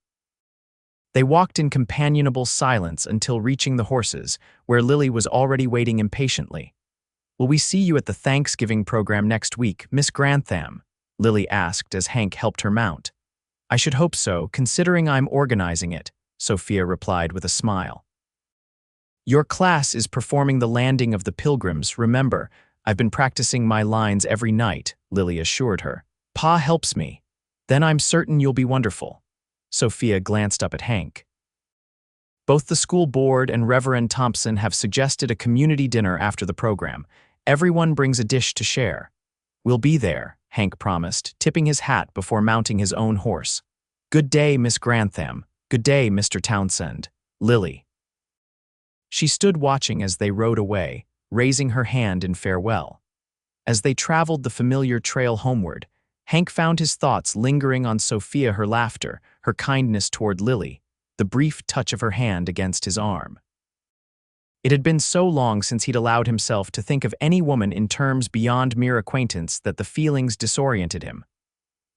A: They walked in companionable silence until reaching the horses, where Lily was already waiting impatiently. "Will we see you at the Thanksgiving program next week, Miss Grantham?" Lily asked as Hank helped her mount. "I should hope so, considering I'm organizing it," Sophia replied with a smile. "Your class is performing the landing of the pilgrims, remember. I've been practicing my lines every night," Lily assured her. "Pa helps me. Then I'm certain you'll be wonderful." Sophia glanced up at Hank. "Both the school board and Reverend Thompson have suggested a community dinner after the program. Everyone brings a dish to share." "We'll be there," Hank promised, tipping his hat before mounting his own horse. "Good day, Miss Grantham. Good day, Mr. Townsend. Lily." She stood watching as they rode away, raising her hand in farewell. As they traveled the familiar trail homeward, Hank found his thoughts lingering on Sophia, her laughter, her kindness toward Lily, the brief touch of her hand against his arm. It had been so long since he'd allowed himself to think of any woman in terms beyond mere acquaintance that the feelings disoriented him.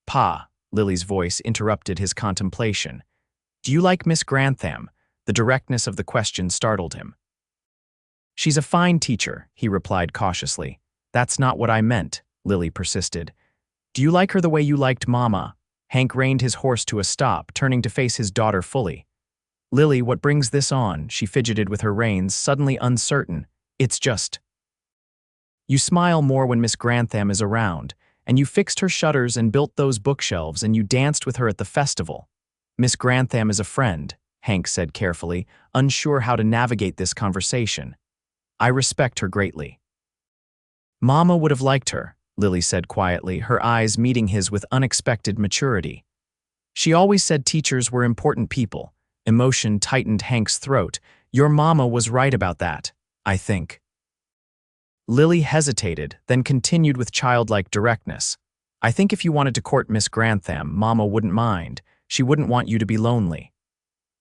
A: "Pa," Lily's voice interrupted his contemplation. "Do you like Miss Grantham?" The directness of the question startled him. "She's a fine teacher," he replied cautiously. "That's not what I meant," Lily persisted. "Do you like her the way you liked Mama?" Hank reined his horse to a stop, turning to face his daughter fully. "Lily, what brings this on?" She fidgeted with her reins, suddenly uncertain. "It's just. You smile more when Miss Grantham is around, and you fixed her shutters and built those bookshelves, and you danced with her at the festival. Miss Grantham is a friend," Hank said carefully, unsure how to navigate this conversation. "I respect her greatly." "Mama would have liked her," Lily said quietly, her eyes meeting his with unexpected maturity. "She always said teachers were important people." Emotion tightened Hank's throat. "Your mama was right about that, I think." Lily hesitated, then continued with childlike directness. "I think if you wanted to court Miss Grantham, Mama wouldn't mind. She wouldn't want you to be lonely."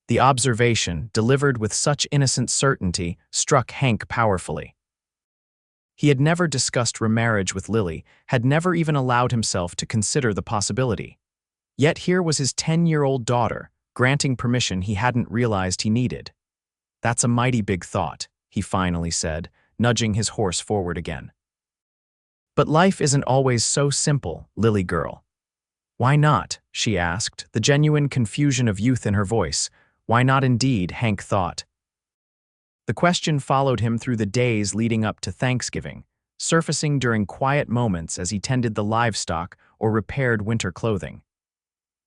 A: The observation, delivered with such innocent certainty, struck Hank powerfully. He had never discussed remarriage with Lily, had never even allowed himself to consider the possibility. Yet here was his 10-year-old daughter, granting permission he hadn't realized he needed. "That's a mighty big thought," he finally said, nudging his horse forward again. But life isn't always so simple, Lily girl. Why not? She asked, the genuine confusion of youth in her voice. Why not indeed, Hank thought. The question followed him through the days leading up to Thanksgiving, surfacing during quiet moments as he tended the livestock or repaired winter clothing.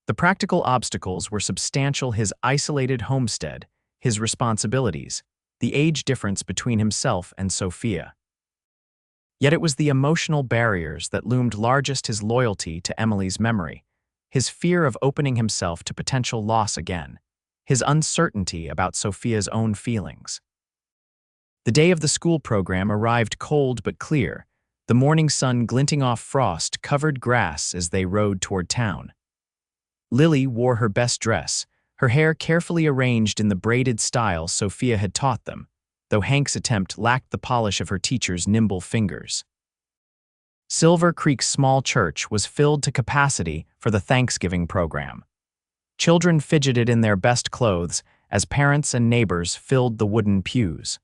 A: The practical obstacles were substantial: his isolated homestead, his responsibilities, the age difference between himself and Sophia. Yet it was the emotional barriers that loomed largest: his loyalty to Emily's memory, his fear of opening himself to potential loss again, his uncertainty about Sophia's own feelings. The day of the school program arrived cold but clear, the morning sun glinting off frost-covered grass as they rode toward town. Lily wore her best dress, her hair carefully arranged in the braided style Sophia had taught them, though Hank's attempt lacked the polish of her teacher's nimble fingers. Silver Creek's small church was filled to capacity for the Thanksgiving program. Children fidgeted in their best clothes as parents and neighbors filled the wooden pews.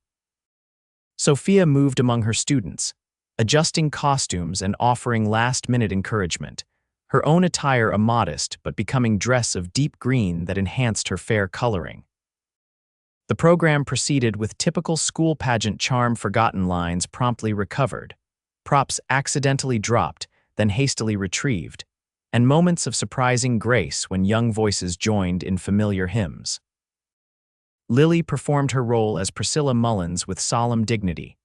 A: Sophia moved among her students, adjusting costumes and offering last-minute encouragement, her own attire a modest but becoming dress of deep green that enhanced her fair coloring. The program proceeded with typical school pageant charm: forgotten lines promptly recovered, props accidentally dropped, then hastily retrieved, and moments of surprising grace when young voices joined in familiar hymns. Lily performed her role as Priscilla Mullins with solemn dignity,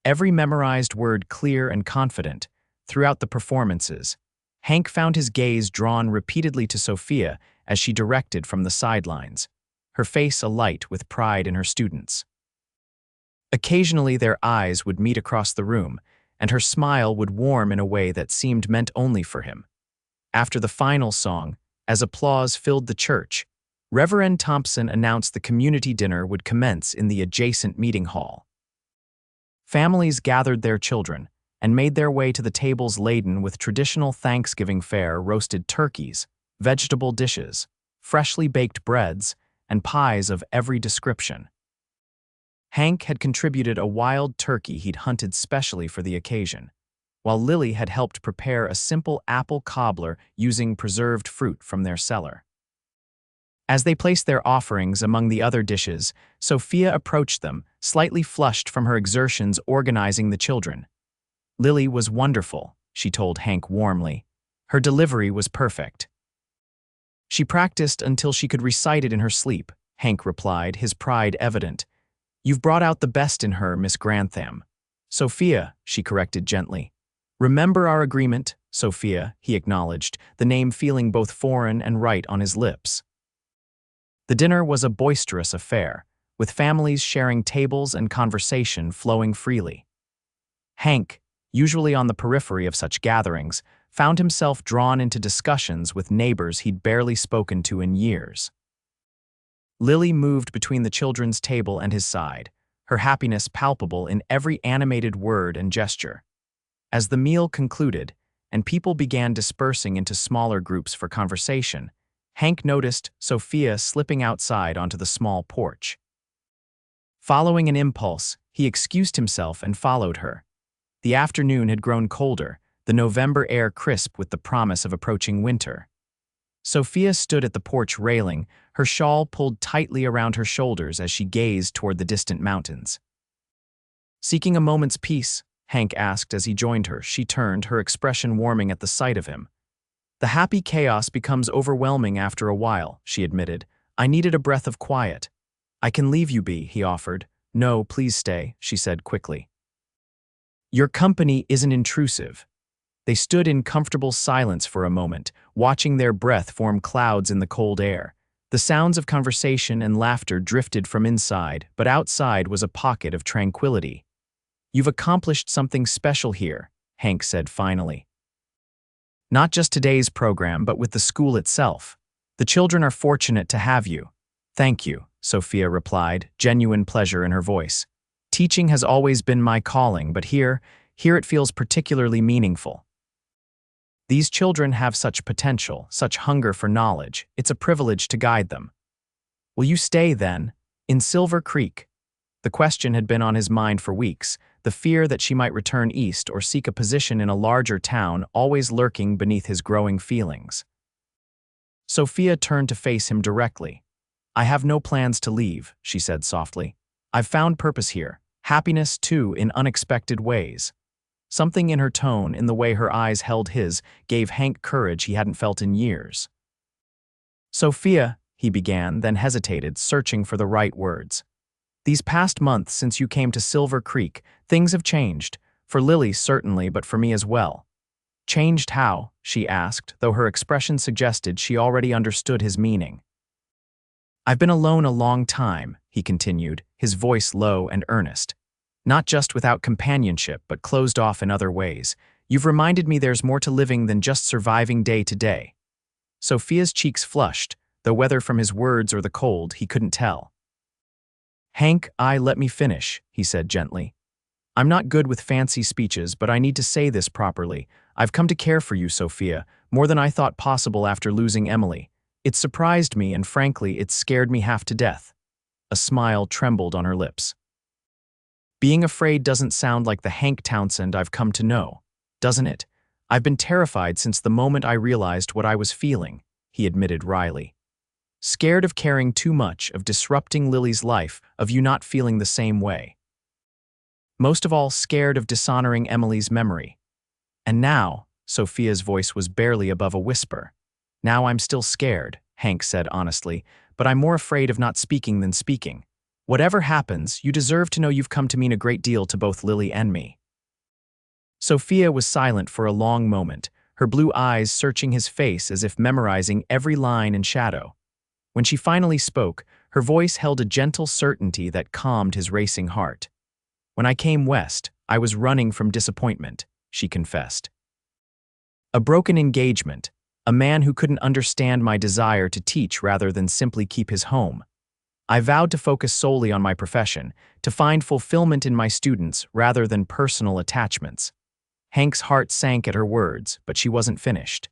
A: every memorized word clear and confident. Throughout the performances, Hank found his gaze drawn repeatedly to Sophia as she directed from the sidelines, her face alight with pride in her students. Occasionally their eyes would meet across the room, and her smile would warm in a way that seemed meant only for him. After the final song, as applause filled the church, Reverend Thompson announced the community dinner would commence in the adjacent meeting hall. Families gathered their children and made their way to the tables laden with traditional Thanksgiving fare: roasted turkeys, vegetable dishes, freshly baked breads, and pies of every description. Hank had contributed a wild turkey he'd hunted specially for the occasion, while Lily had helped prepare a simple apple cobbler using preserved fruit from their cellar. As they placed their offerings among the other dishes, Sophia approached them, slightly flushed from her exertions organizing the children. Lily was wonderful, she told Hank warmly. Her delivery was perfect. She practiced until she could recite it in her sleep, Hank replied, his pride evident. You've brought out the best in her, Miss Grantham. Sophia, she corrected gently. Remember our agreement, Sophia, he acknowledged, the name feeling both foreign and right on his lips. The dinner was a boisterous affair, with families sharing tables and conversation flowing freely. Hank, usually on the periphery of such gatherings, found himself drawn into discussions with neighbors he'd barely spoken to in years. Lily moved between the children's table and his side, her happiness palpable in every animated word and gesture. As the meal concluded, and people began dispersing into smaller groups for conversation, Hank noticed Sophia slipping outside onto the small porch. Following an impulse, he excused himself and followed her. The afternoon had grown colder, the November air crisp with the promise of approaching winter. Sophia stood at the porch railing, her shawl pulled tightly around her shoulders as she gazed toward the distant mountains. Seeking a moment's peace, Hank asked as he joined her. She turned, her expression warming at the sight of him. The happy chaos becomes overwhelming after a while, she admitted. I needed a breath of quiet. I can leave you be, he offered. No, please stay, she said quickly. Your company isn't intrusive. They stood in comfortable silence for a moment, watching their breath form clouds in the cold air. The sounds of conversation and laughter drifted from inside, but outside was a pocket of tranquility. You've accomplished something special here, Hank said finally. Not just today's program, but with the school itself. The children are fortunate to have you. Thank you, Sophia replied, genuine pleasure in her voice. Teaching has always been my calling, but here it feels particularly meaningful. These children have such potential, such hunger for knowledge. It's a privilege to guide them. Will you stay, then, in Silver Creek? The question had been on his mind for weeks, the fear that she might return east or seek a position in a larger town always lurking beneath his growing feelings. Sophia turned to face him directly. "I have no plans to leave," she said softly. "I've found purpose here, happiness too in unexpected ways." Something in her tone, in the way her eyes held his, gave Hank courage he hadn't felt in years. "Sophia," he began, then hesitated, searching for the right words. "These past months since you came to Silver Creek, things have changed. For Lily, certainly, but for me as well." "Changed how?" she asked, though her expression suggested she already understood his meaning. "I've been alone a long time," he continued, his voice low and earnest. "Not just without companionship, but closed off in other ways. You've reminded me there's more to living than just surviving day to day." Sophia's cheeks flushed, though whether from his words or the cold, he couldn't tell. "Hank, let me finish," he said gently. "I'm not good with fancy speeches, but I need to say this properly. I've come to care for you, Sophia, more than I thought possible after losing Emily. It surprised me, and frankly, it scared me half to death." A smile trembled on her lips. "Being afraid doesn't sound like the Hank Townsend I've come to know, doesn't it? I've been terrified since the moment I realized what I was feeling," he admitted wryly. "Scared of caring too much, of disrupting Lily's life, of you not feeling the same way. Most of all, scared of dishonoring Emily's memory. And now," Sophia's voice was barely above a whisper, "now I'm still scared," Hank said honestly, "but I'm more afraid of not speaking than speaking. Whatever happens, you deserve to know you've come to mean a great deal to both Lily and me." Sophia was silent for a long moment, her blue eyes searching his face as if memorizing every line and shadow. When she finally spoke, her voice held a gentle certainty that calmed his racing heart. "When I came west, I was running from disappointment," she confessed. "A broken engagement, a man who couldn't understand my desire to teach rather than simply keep his home. I vowed to focus solely on my profession, to find fulfillment in my students rather than personal attachments." Hank's heart sank at her words, but she wasn't finished.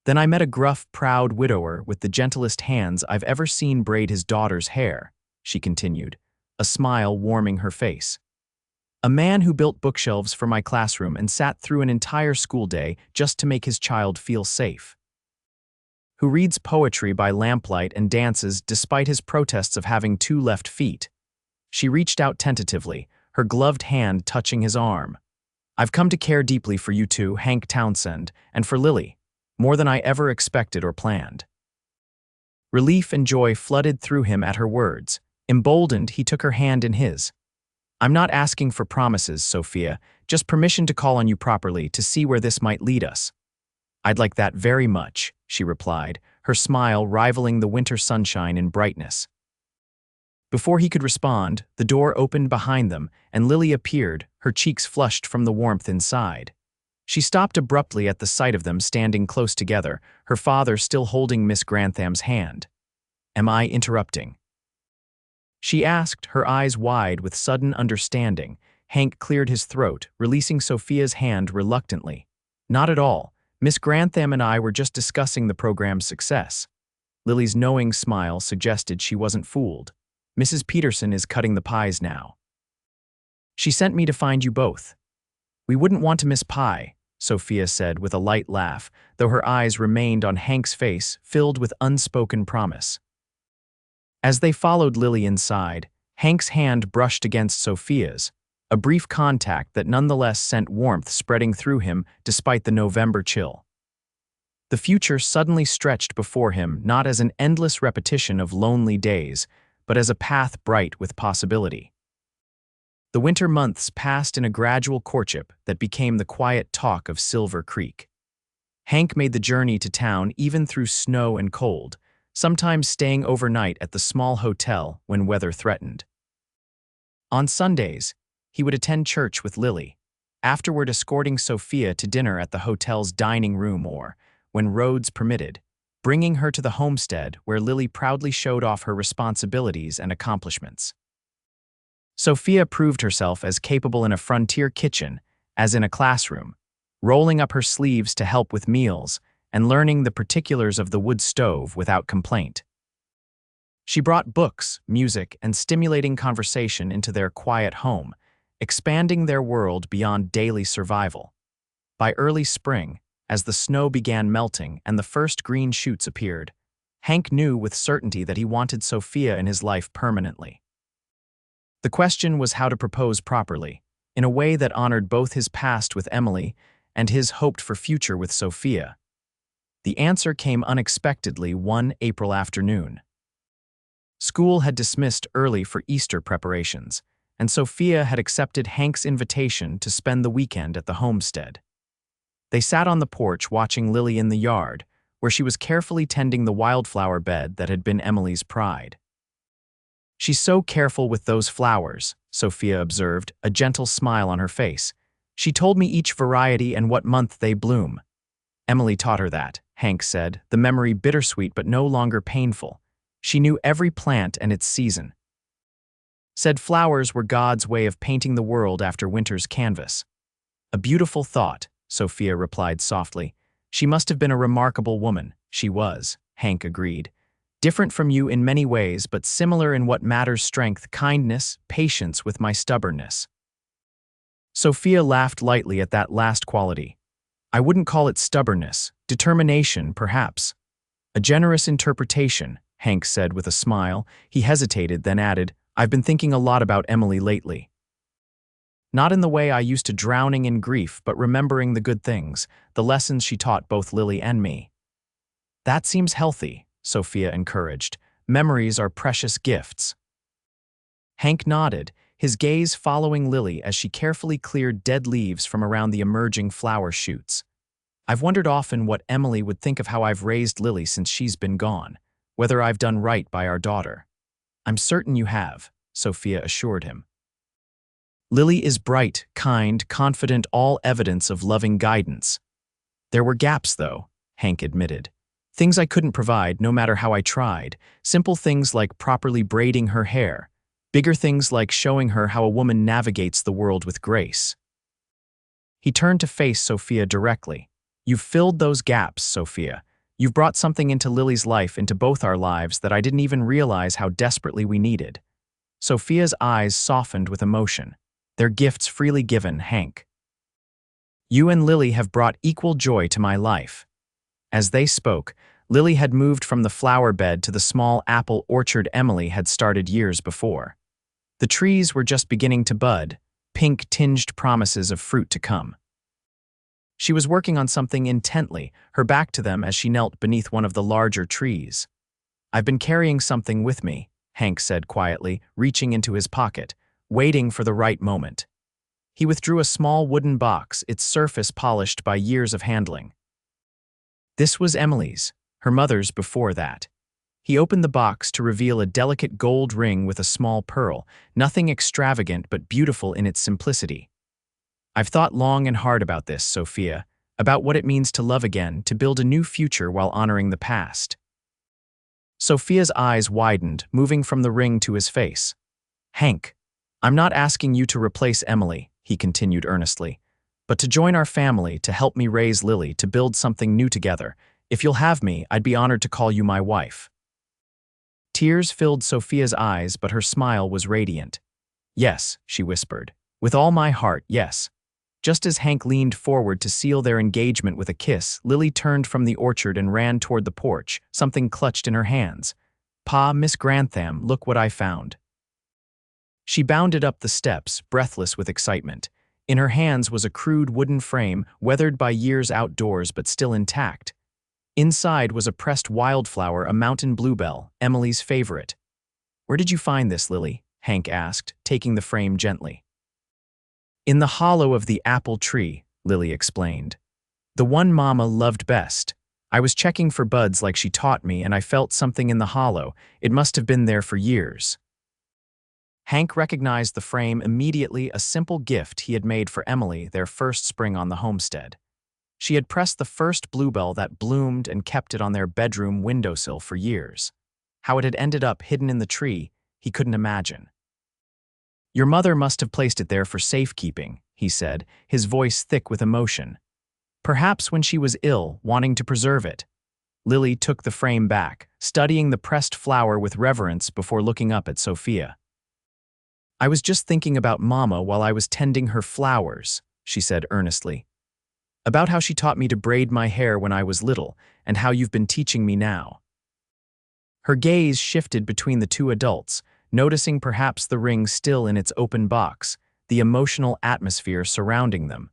A: "Then I met a gruff, proud widower with the gentlest hands I've ever seen braid his daughter's hair," she continued, a smile warming her face. "A man who built bookshelves for my classroom and sat through an entire school day just to make his child feel safe. Who reads poetry by lamplight and dances despite his protests of having 2 left feet." She reached out tentatively, her gloved hand touching his arm. "I've come to care deeply for you two, Hank Townsend, and for Lily, more than I ever expected or planned." Relief and joy flooded through him at her words. Emboldened, he took her hand in his. "I'm not asking for promises, Sophia, just permission to call on you properly, to see where this might lead us." "I'd like that very much," she replied, her smile rivaling the winter sunshine in brightness. Before he could respond, the door opened behind them, and Lily appeared, her cheeks flushed from the warmth inside. She stopped abruptly at the sight of them standing close together, her father still holding Miss Grantham's hand. "Am I interrupting?" she asked, her eyes wide with sudden understanding. Hank cleared his throat, releasing Sophia's hand reluctantly. "Not at all. Miss Grantham and I were just discussing the program's success." Lily's knowing smile suggested she wasn't fooled. "Mrs. Peterson is cutting the pies now. She sent me to find you both." "We wouldn't want to miss pie," Sophia said with a light laugh, though her eyes remained on Hank's face, filled with unspoken promise. As they followed Lily inside, Hank's hand brushed against Sophia's, a brief contact that nonetheless sent warmth spreading through him despite the November chill. The future suddenly stretched before him not as an endless repetition of lonely days, but as a path bright with possibility. The winter months passed in a gradual courtship that became the quiet talk of Silver Creek. Hank made the journey to town even through snow and cold, sometimes staying overnight at the small hotel when weather threatened. On Sundays, he would attend church with Lily, afterward escorting Sophia to dinner at the hotel's dining room or, when roads permitted, bringing her to the homestead where Lily proudly showed off her responsibilities and accomplishments. Sophia proved herself as capable in a frontier kitchen as in a classroom, rolling up her sleeves to help with meals and learning the particulars of the wood stove without complaint. She brought books, music, and stimulating conversation into their quiet home, expanding their world beyond daily survival. By early spring, as the snow began melting and the first green shoots appeared, Hank knew with certainty that he wanted Sophia in his life permanently. The question was how to propose properly, in a way that honored both his past with Emily and his hoped-for future with Sophia. The answer came unexpectedly one April afternoon. School had dismissed early for Easter preparations, and Sophia had accepted Hank's invitation to spend the weekend at the homestead. They sat on the porch watching Lily in the yard, where she was carefully tending the wildflower bed that had been Emily's pride. "She's so careful with those flowers," Sophia observed, a gentle smile on her face. "She told me each variety and what month they bloom." "Emily taught her that," Hank said, the memory bittersweet but no longer painful. "She knew every plant and its season. Said flowers were God's way of painting the world after winter's canvas." "A beautiful thought," Sophia replied softly. "She must have been a remarkable woman." "She was," Hank agreed. "Different from you in many ways, but similar in what matters: strength, kindness, patience with my stubbornness." Sophia laughed lightly at that last quality. "I wouldn't call it stubbornness, determination, perhaps." "A generous interpretation," Hank said with a smile. He hesitated, then added, "I've been thinking a lot about Emily lately. Not in the way I used to, drowning in grief, but remembering the good things, the lessons she taught both Lily and me." "That seems healthy," Sophia encouraged. "Memories are precious gifts." Hank nodded, his gaze following Lily as she carefully cleared dead leaves from around the emerging flower shoots. "I've wondered often what Emily would think of how I've raised Lily since she's been gone, whether I've done right by our daughter." "I'm certain you have," Sophia assured him. "Lily is bright, kind, confident, all evidence of loving guidance." "There were gaps, though," Hank admitted. "Things I couldn't provide, no matter how I tried. Simple things like properly braiding her hair. Bigger things like showing her how a woman navigates the world with grace." He turned to face Sophia directly. "You've filled those gaps, Sophia. You've brought something into Lily's life, into both our lives, that I didn't even realize how desperately we needed." Sophia's eyes softened with emotion. "They're gifts freely given, Hank. You and Lily have brought equal joy to my life." As they spoke, Lily had moved from the flower bed to the small apple orchard Emily had started years before. The trees were just beginning to bud, pink-tinged promises of fruit to come. She was working on something intently, her back to them as she knelt beneath one of the larger trees. "I've been carrying something with me," Hank said quietly, reaching into his pocket, waiting for the right moment. He withdrew a small wooden box, its surface polished by years of handling. This was Emily's, her mother's before that. He opened the box to reveal a delicate gold ring with a small pearl, nothing extravagant but beautiful in its simplicity. "I've thought long and hard about this, Sophia, about what it means to love again, to build a new future while honoring the past." Sophia's eyes widened, moving from the ring to his face. "Hank, I'm not asking you to replace Emily," he continued earnestly, "but to join our family, to help me raise Lily, to build something new together. If you'll have me, I'd be honored to call you my wife." Tears filled Sophia's eyes, but her smile was radiant. "Yes," she whispered. "With all my heart, yes." Just as Hank leaned forward to seal their engagement with a kiss, Lily turned from the orchard and ran toward the porch, something clutched in her hands. "Pa, Miss Grantham, look what I found." She bounded up the steps, breathless with excitement. In her hands was a crude wooden frame, weathered by years outdoors but still intact. Inside was a pressed wildflower, a mountain bluebell, Emily's favorite. "Where did you find this, Lily?" Hank asked, taking the frame gently. "In the hollow of the apple tree," Lily explained. "The one Mama loved best. I was checking for buds like she taught me, and I felt something in the hollow. It must have been there for years." Hank recognized the frame immediately, a simple gift he had made for Emily their first spring on the homestead. She had pressed the first bluebell that bloomed and kept it on their bedroom windowsill for years. How it had ended up hidden in the tree, he couldn't imagine. "Your mother must have placed it there for safekeeping," he said, his voice thick with emotion. "Perhaps when she was ill, wanting to preserve it." Lily took the frame back, studying the pressed flower with reverence before looking up at Sophia. I was just thinking about Mama while I was tending her flowers, she said earnestly. About how she taught me to braid my hair when I was little, and how you've been teaching me now. Her gaze shifted between the two adults, noticing perhaps the ring still in its open box, the emotional atmosphere surrounding them.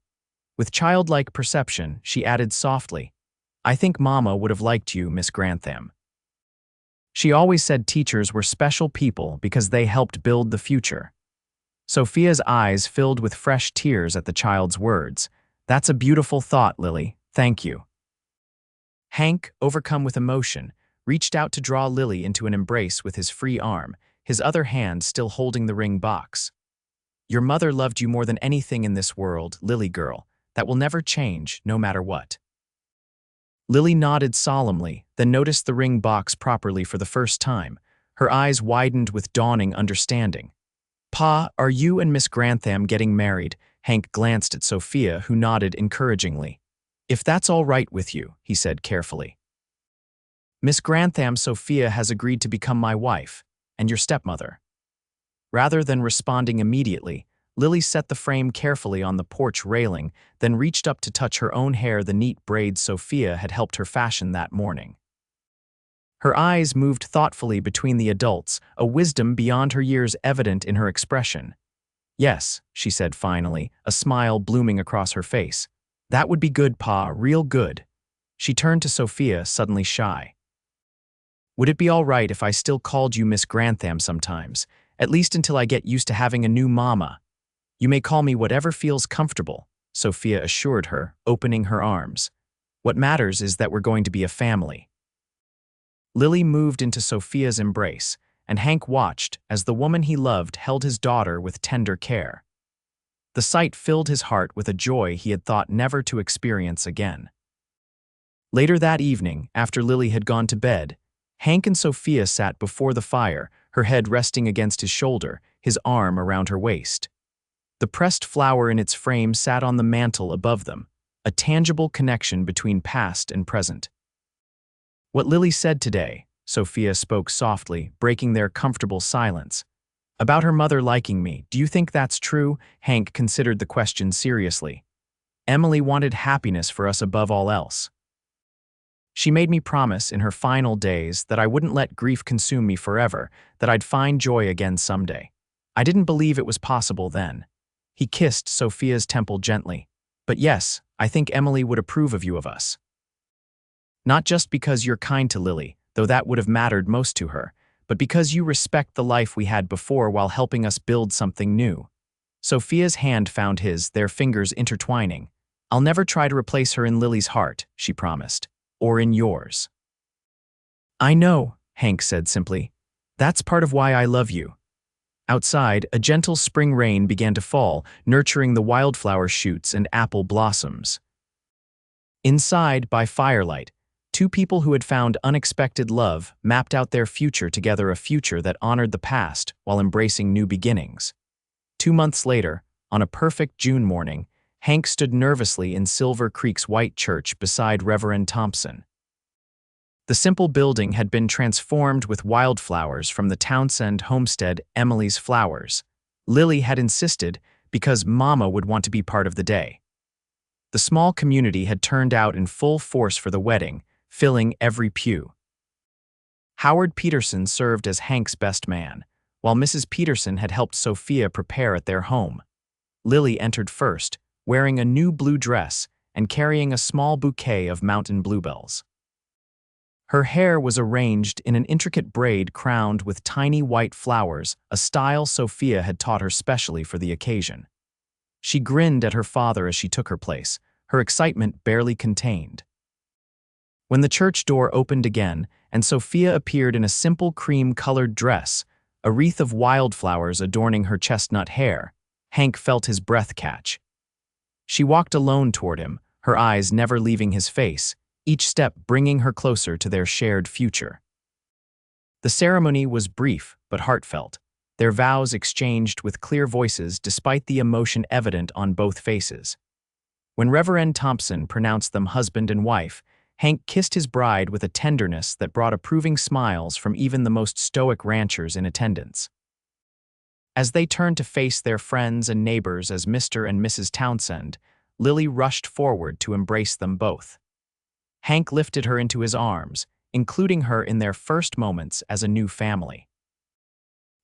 A: With childlike perception, she added softly, I think Mama would have liked you, Miss Grantham. She always said teachers were special people because they helped build the future. Sophia's eyes filled with fresh tears at the child's words. That's a beautiful thought, Lily. Thank you. Hank, overcome with emotion, reached out to draw Lily into an embrace with his free arm, his other hand still holding the ring box. Your mother loved you more than anything in this world, Lily girl. That will never change, no matter what. Lily nodded solemnly, then noticed the ring box properly for the first time. Her eyes widened with dawning understanding. Pa, are you and Miss Grantham getting married? Hank glanced at Sophia, who nodded encouragingly. If that's all right with you, he said carefully. Miss Grantham Sophia has agreed to become my wife, and your stepmother. Rather than responding immediately, Lily set the frame carefully on the porch railing, then reached up to touch her own hair the neat braids Sophia had helped her fashion that morning. Her eyes moved thoughtfully between the adults, a wisdom beyond her years evident in her expression. Yes, she said finally, a smile blooming across her face. That would be good, Pa, real good. She turned to Sophia, suddenly shy. Would it be all right if I still called you Miss Grantham sometimes, at least until I get used to having a new mama? You may call me whatever feels comfortable, Sophia assured her, opening her arms. What matters is that we're going to be a family. Lily moved into Sophia's embrace, and Hank watched as the woman he loved held his daughter with tender care. The sight filled his heart with a joy he had thought never to experience again. Later that evening, after Lily had gone to bed, Hank and Sophia sat before the fire, her head resting against his shoulder, his arm around her waist. The pressed flower in its frame sat on the mantel above them, a tangible connection between past and present. What Lily said today, Sophia spoke softly, breaking their comfortable silence. About her mother liking me, do you think that's true? Hank considered the question seriously. Emily wanted happiness for us above all else. She made me promise in her final days that I wouldn't let grief consume me forever, that I'd find joy again someday. I didn't believe it was possible then. He kissed Sophia's temple gently. But yes, I think Emily would approve of you of us. Not just because you're kind to Lily, though that would have mattered most to her, but because you respect the life we had before while helping us build something new. Sophia's hand found his, their fingers intertwining. I'll never try to replace her in Lily's heart, she promised. Or in yours. I know, Hank said simply. That's part of why I love you. Outside, a gentle spring rain began to fall, nurturing the wildflower shoots and apple blossoms. Inside, by firelight, two people who had found unexpected love mapped out their future together, a future that honored the past while embracing new beginnings. 2 months later, on a perfect June morning, Hank stood nervously in Silver Creek's white church beside Reverend Thompson. The simple building had been transformed with wildflowers from the Townsend homestead, Emily's flowers. Lily had insisted because Mama would want to be part of the day. The small community had turned out in full force for the wedding, filling every pew. Howard Peterson served as Hank's best man, while Mrs. Peterson had helped Sophia prepare at their home. Lily entered first, wearing a new blue dress and carrying a small bouquet of mountain bluebells. Her hair was arranged in an intricate braid crowned with tiny white flowers, a style Sophia had taught her specially for the occasion. She grinned at her father as she took her place, her excitement barely contained. When the church door opened again and Sophia appeared in a simple cream-colored dress, a wreath of wildflowers adorning her chestnut hair, Hank felt his breath catch. She walked alone toward him, her eyes never leaving his face, each step bringing her closer to their shared future. The ceremony was brief but heartfelt, their vows exchanged with clear voices despite the emotion evident on both faces. When Reverend Thompson pronounced them husband and wife, Hank kissed his bride with a tenderness that brought approving smiles from even the most stoic ranchers in attendance. As they turned to face their friends and neighbors as Mr. and Mrs. Townsend, Lily rushed forward to embrace them both. Hank lifted her into his arms, including her in their first moments as a new family.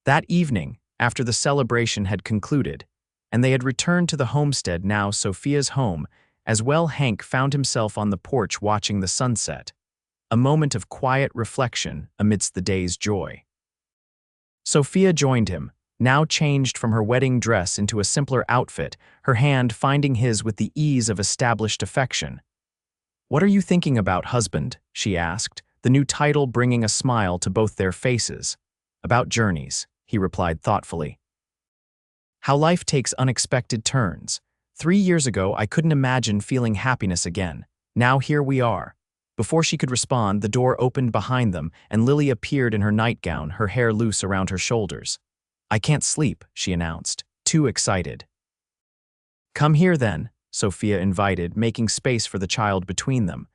A: That evening, after the celebration had concluded, and they had returned to the homestead, now Sophia's home, as well, Hank found himself on the porch watching the sunset, a moment of quiet reflection amidst the day's joy. Sophia joined him, now changed from her wedding dress into a simpler outfit, her hand finding his with the ease of established affection. "What are you thinking about, husband?" she asked, the new title bringing a smile to both their faces. "About journeys," he replied thoughtfully. "How life takes unexpected turns. 3 years ago, I couldn't imagine feeling happiness again. Now here we are." Before she could respond, the door opened behind them, and Lily appeared in her nightgown, her hair loose around her shoulders. "I can't sleep," she announced, too excited. "Come here then," Sophia invited, making space for the child between them.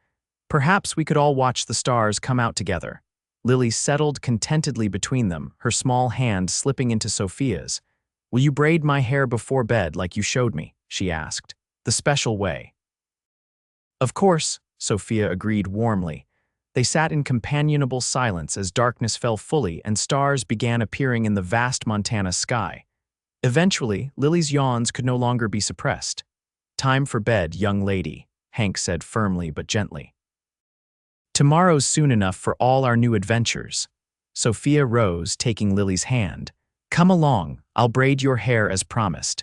A: "Perhaps we could all watch the stars come out together." Lily settled contentedly between them, her small hand slipping into Sophia's. "Will you braid my hair before bed like you showed me?" she asked, the special way. "Of course," Sophia agreed warmly. They sat in companionable silence as darkness fell fully and stars began appearing in the vast Montana sky. Eventually, Lily's yawns could no longer be suppressed. "Time for bed, young lady," Hank said firmly but gently. "Tomorrow's soon enough for all our new adventures." Sophia rose, taking Lily's hand. "Come along, I'll braid your hair as promised."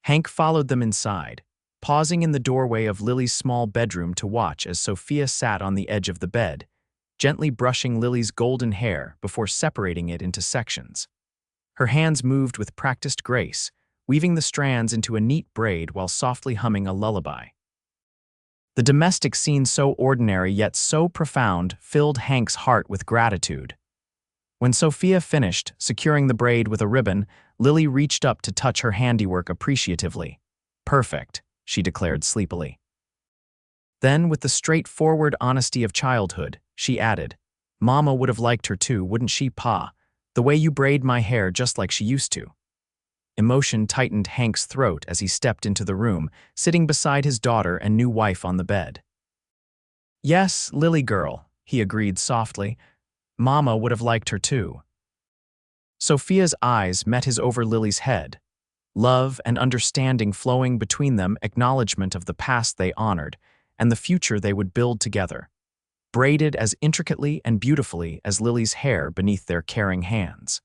A: Hank followed them inside, pausing in the doorway of Lily's small bedroom to watch as Sophia sat on the edge of the bed, gently brushing Lily's golden hair before separating it into sections. Her hands moved with practiced grace, weaving the strands into a neat braid while softly humming a lullaby. The domestic scene, so ordinary yet so profound, filled Hank's heart with gratitude. When Sophia finished, securing the braid with a ribbon, Lily reached up to touch her handiwork appreciatively. "Perfect," she declared sleepily. Then, with the straightforward honesty of childhood, she added, "Mama would have liked her too, wouldn't she, Pa? The way you braid my hair just like she used to." Emotion tightened Hank's throat as he stepped into the room, sitting beside his daughter and new wife on the bed. "Yes, Lily girl," he agreed softly. "Mama would have liked her too." Sophia's eyes met his over Lily's head, love and understanding flowing between them, acknowledgement of the past they honored and the future they would build together, braided as intricately and beautifully as Lily's hair beneath their caring hands.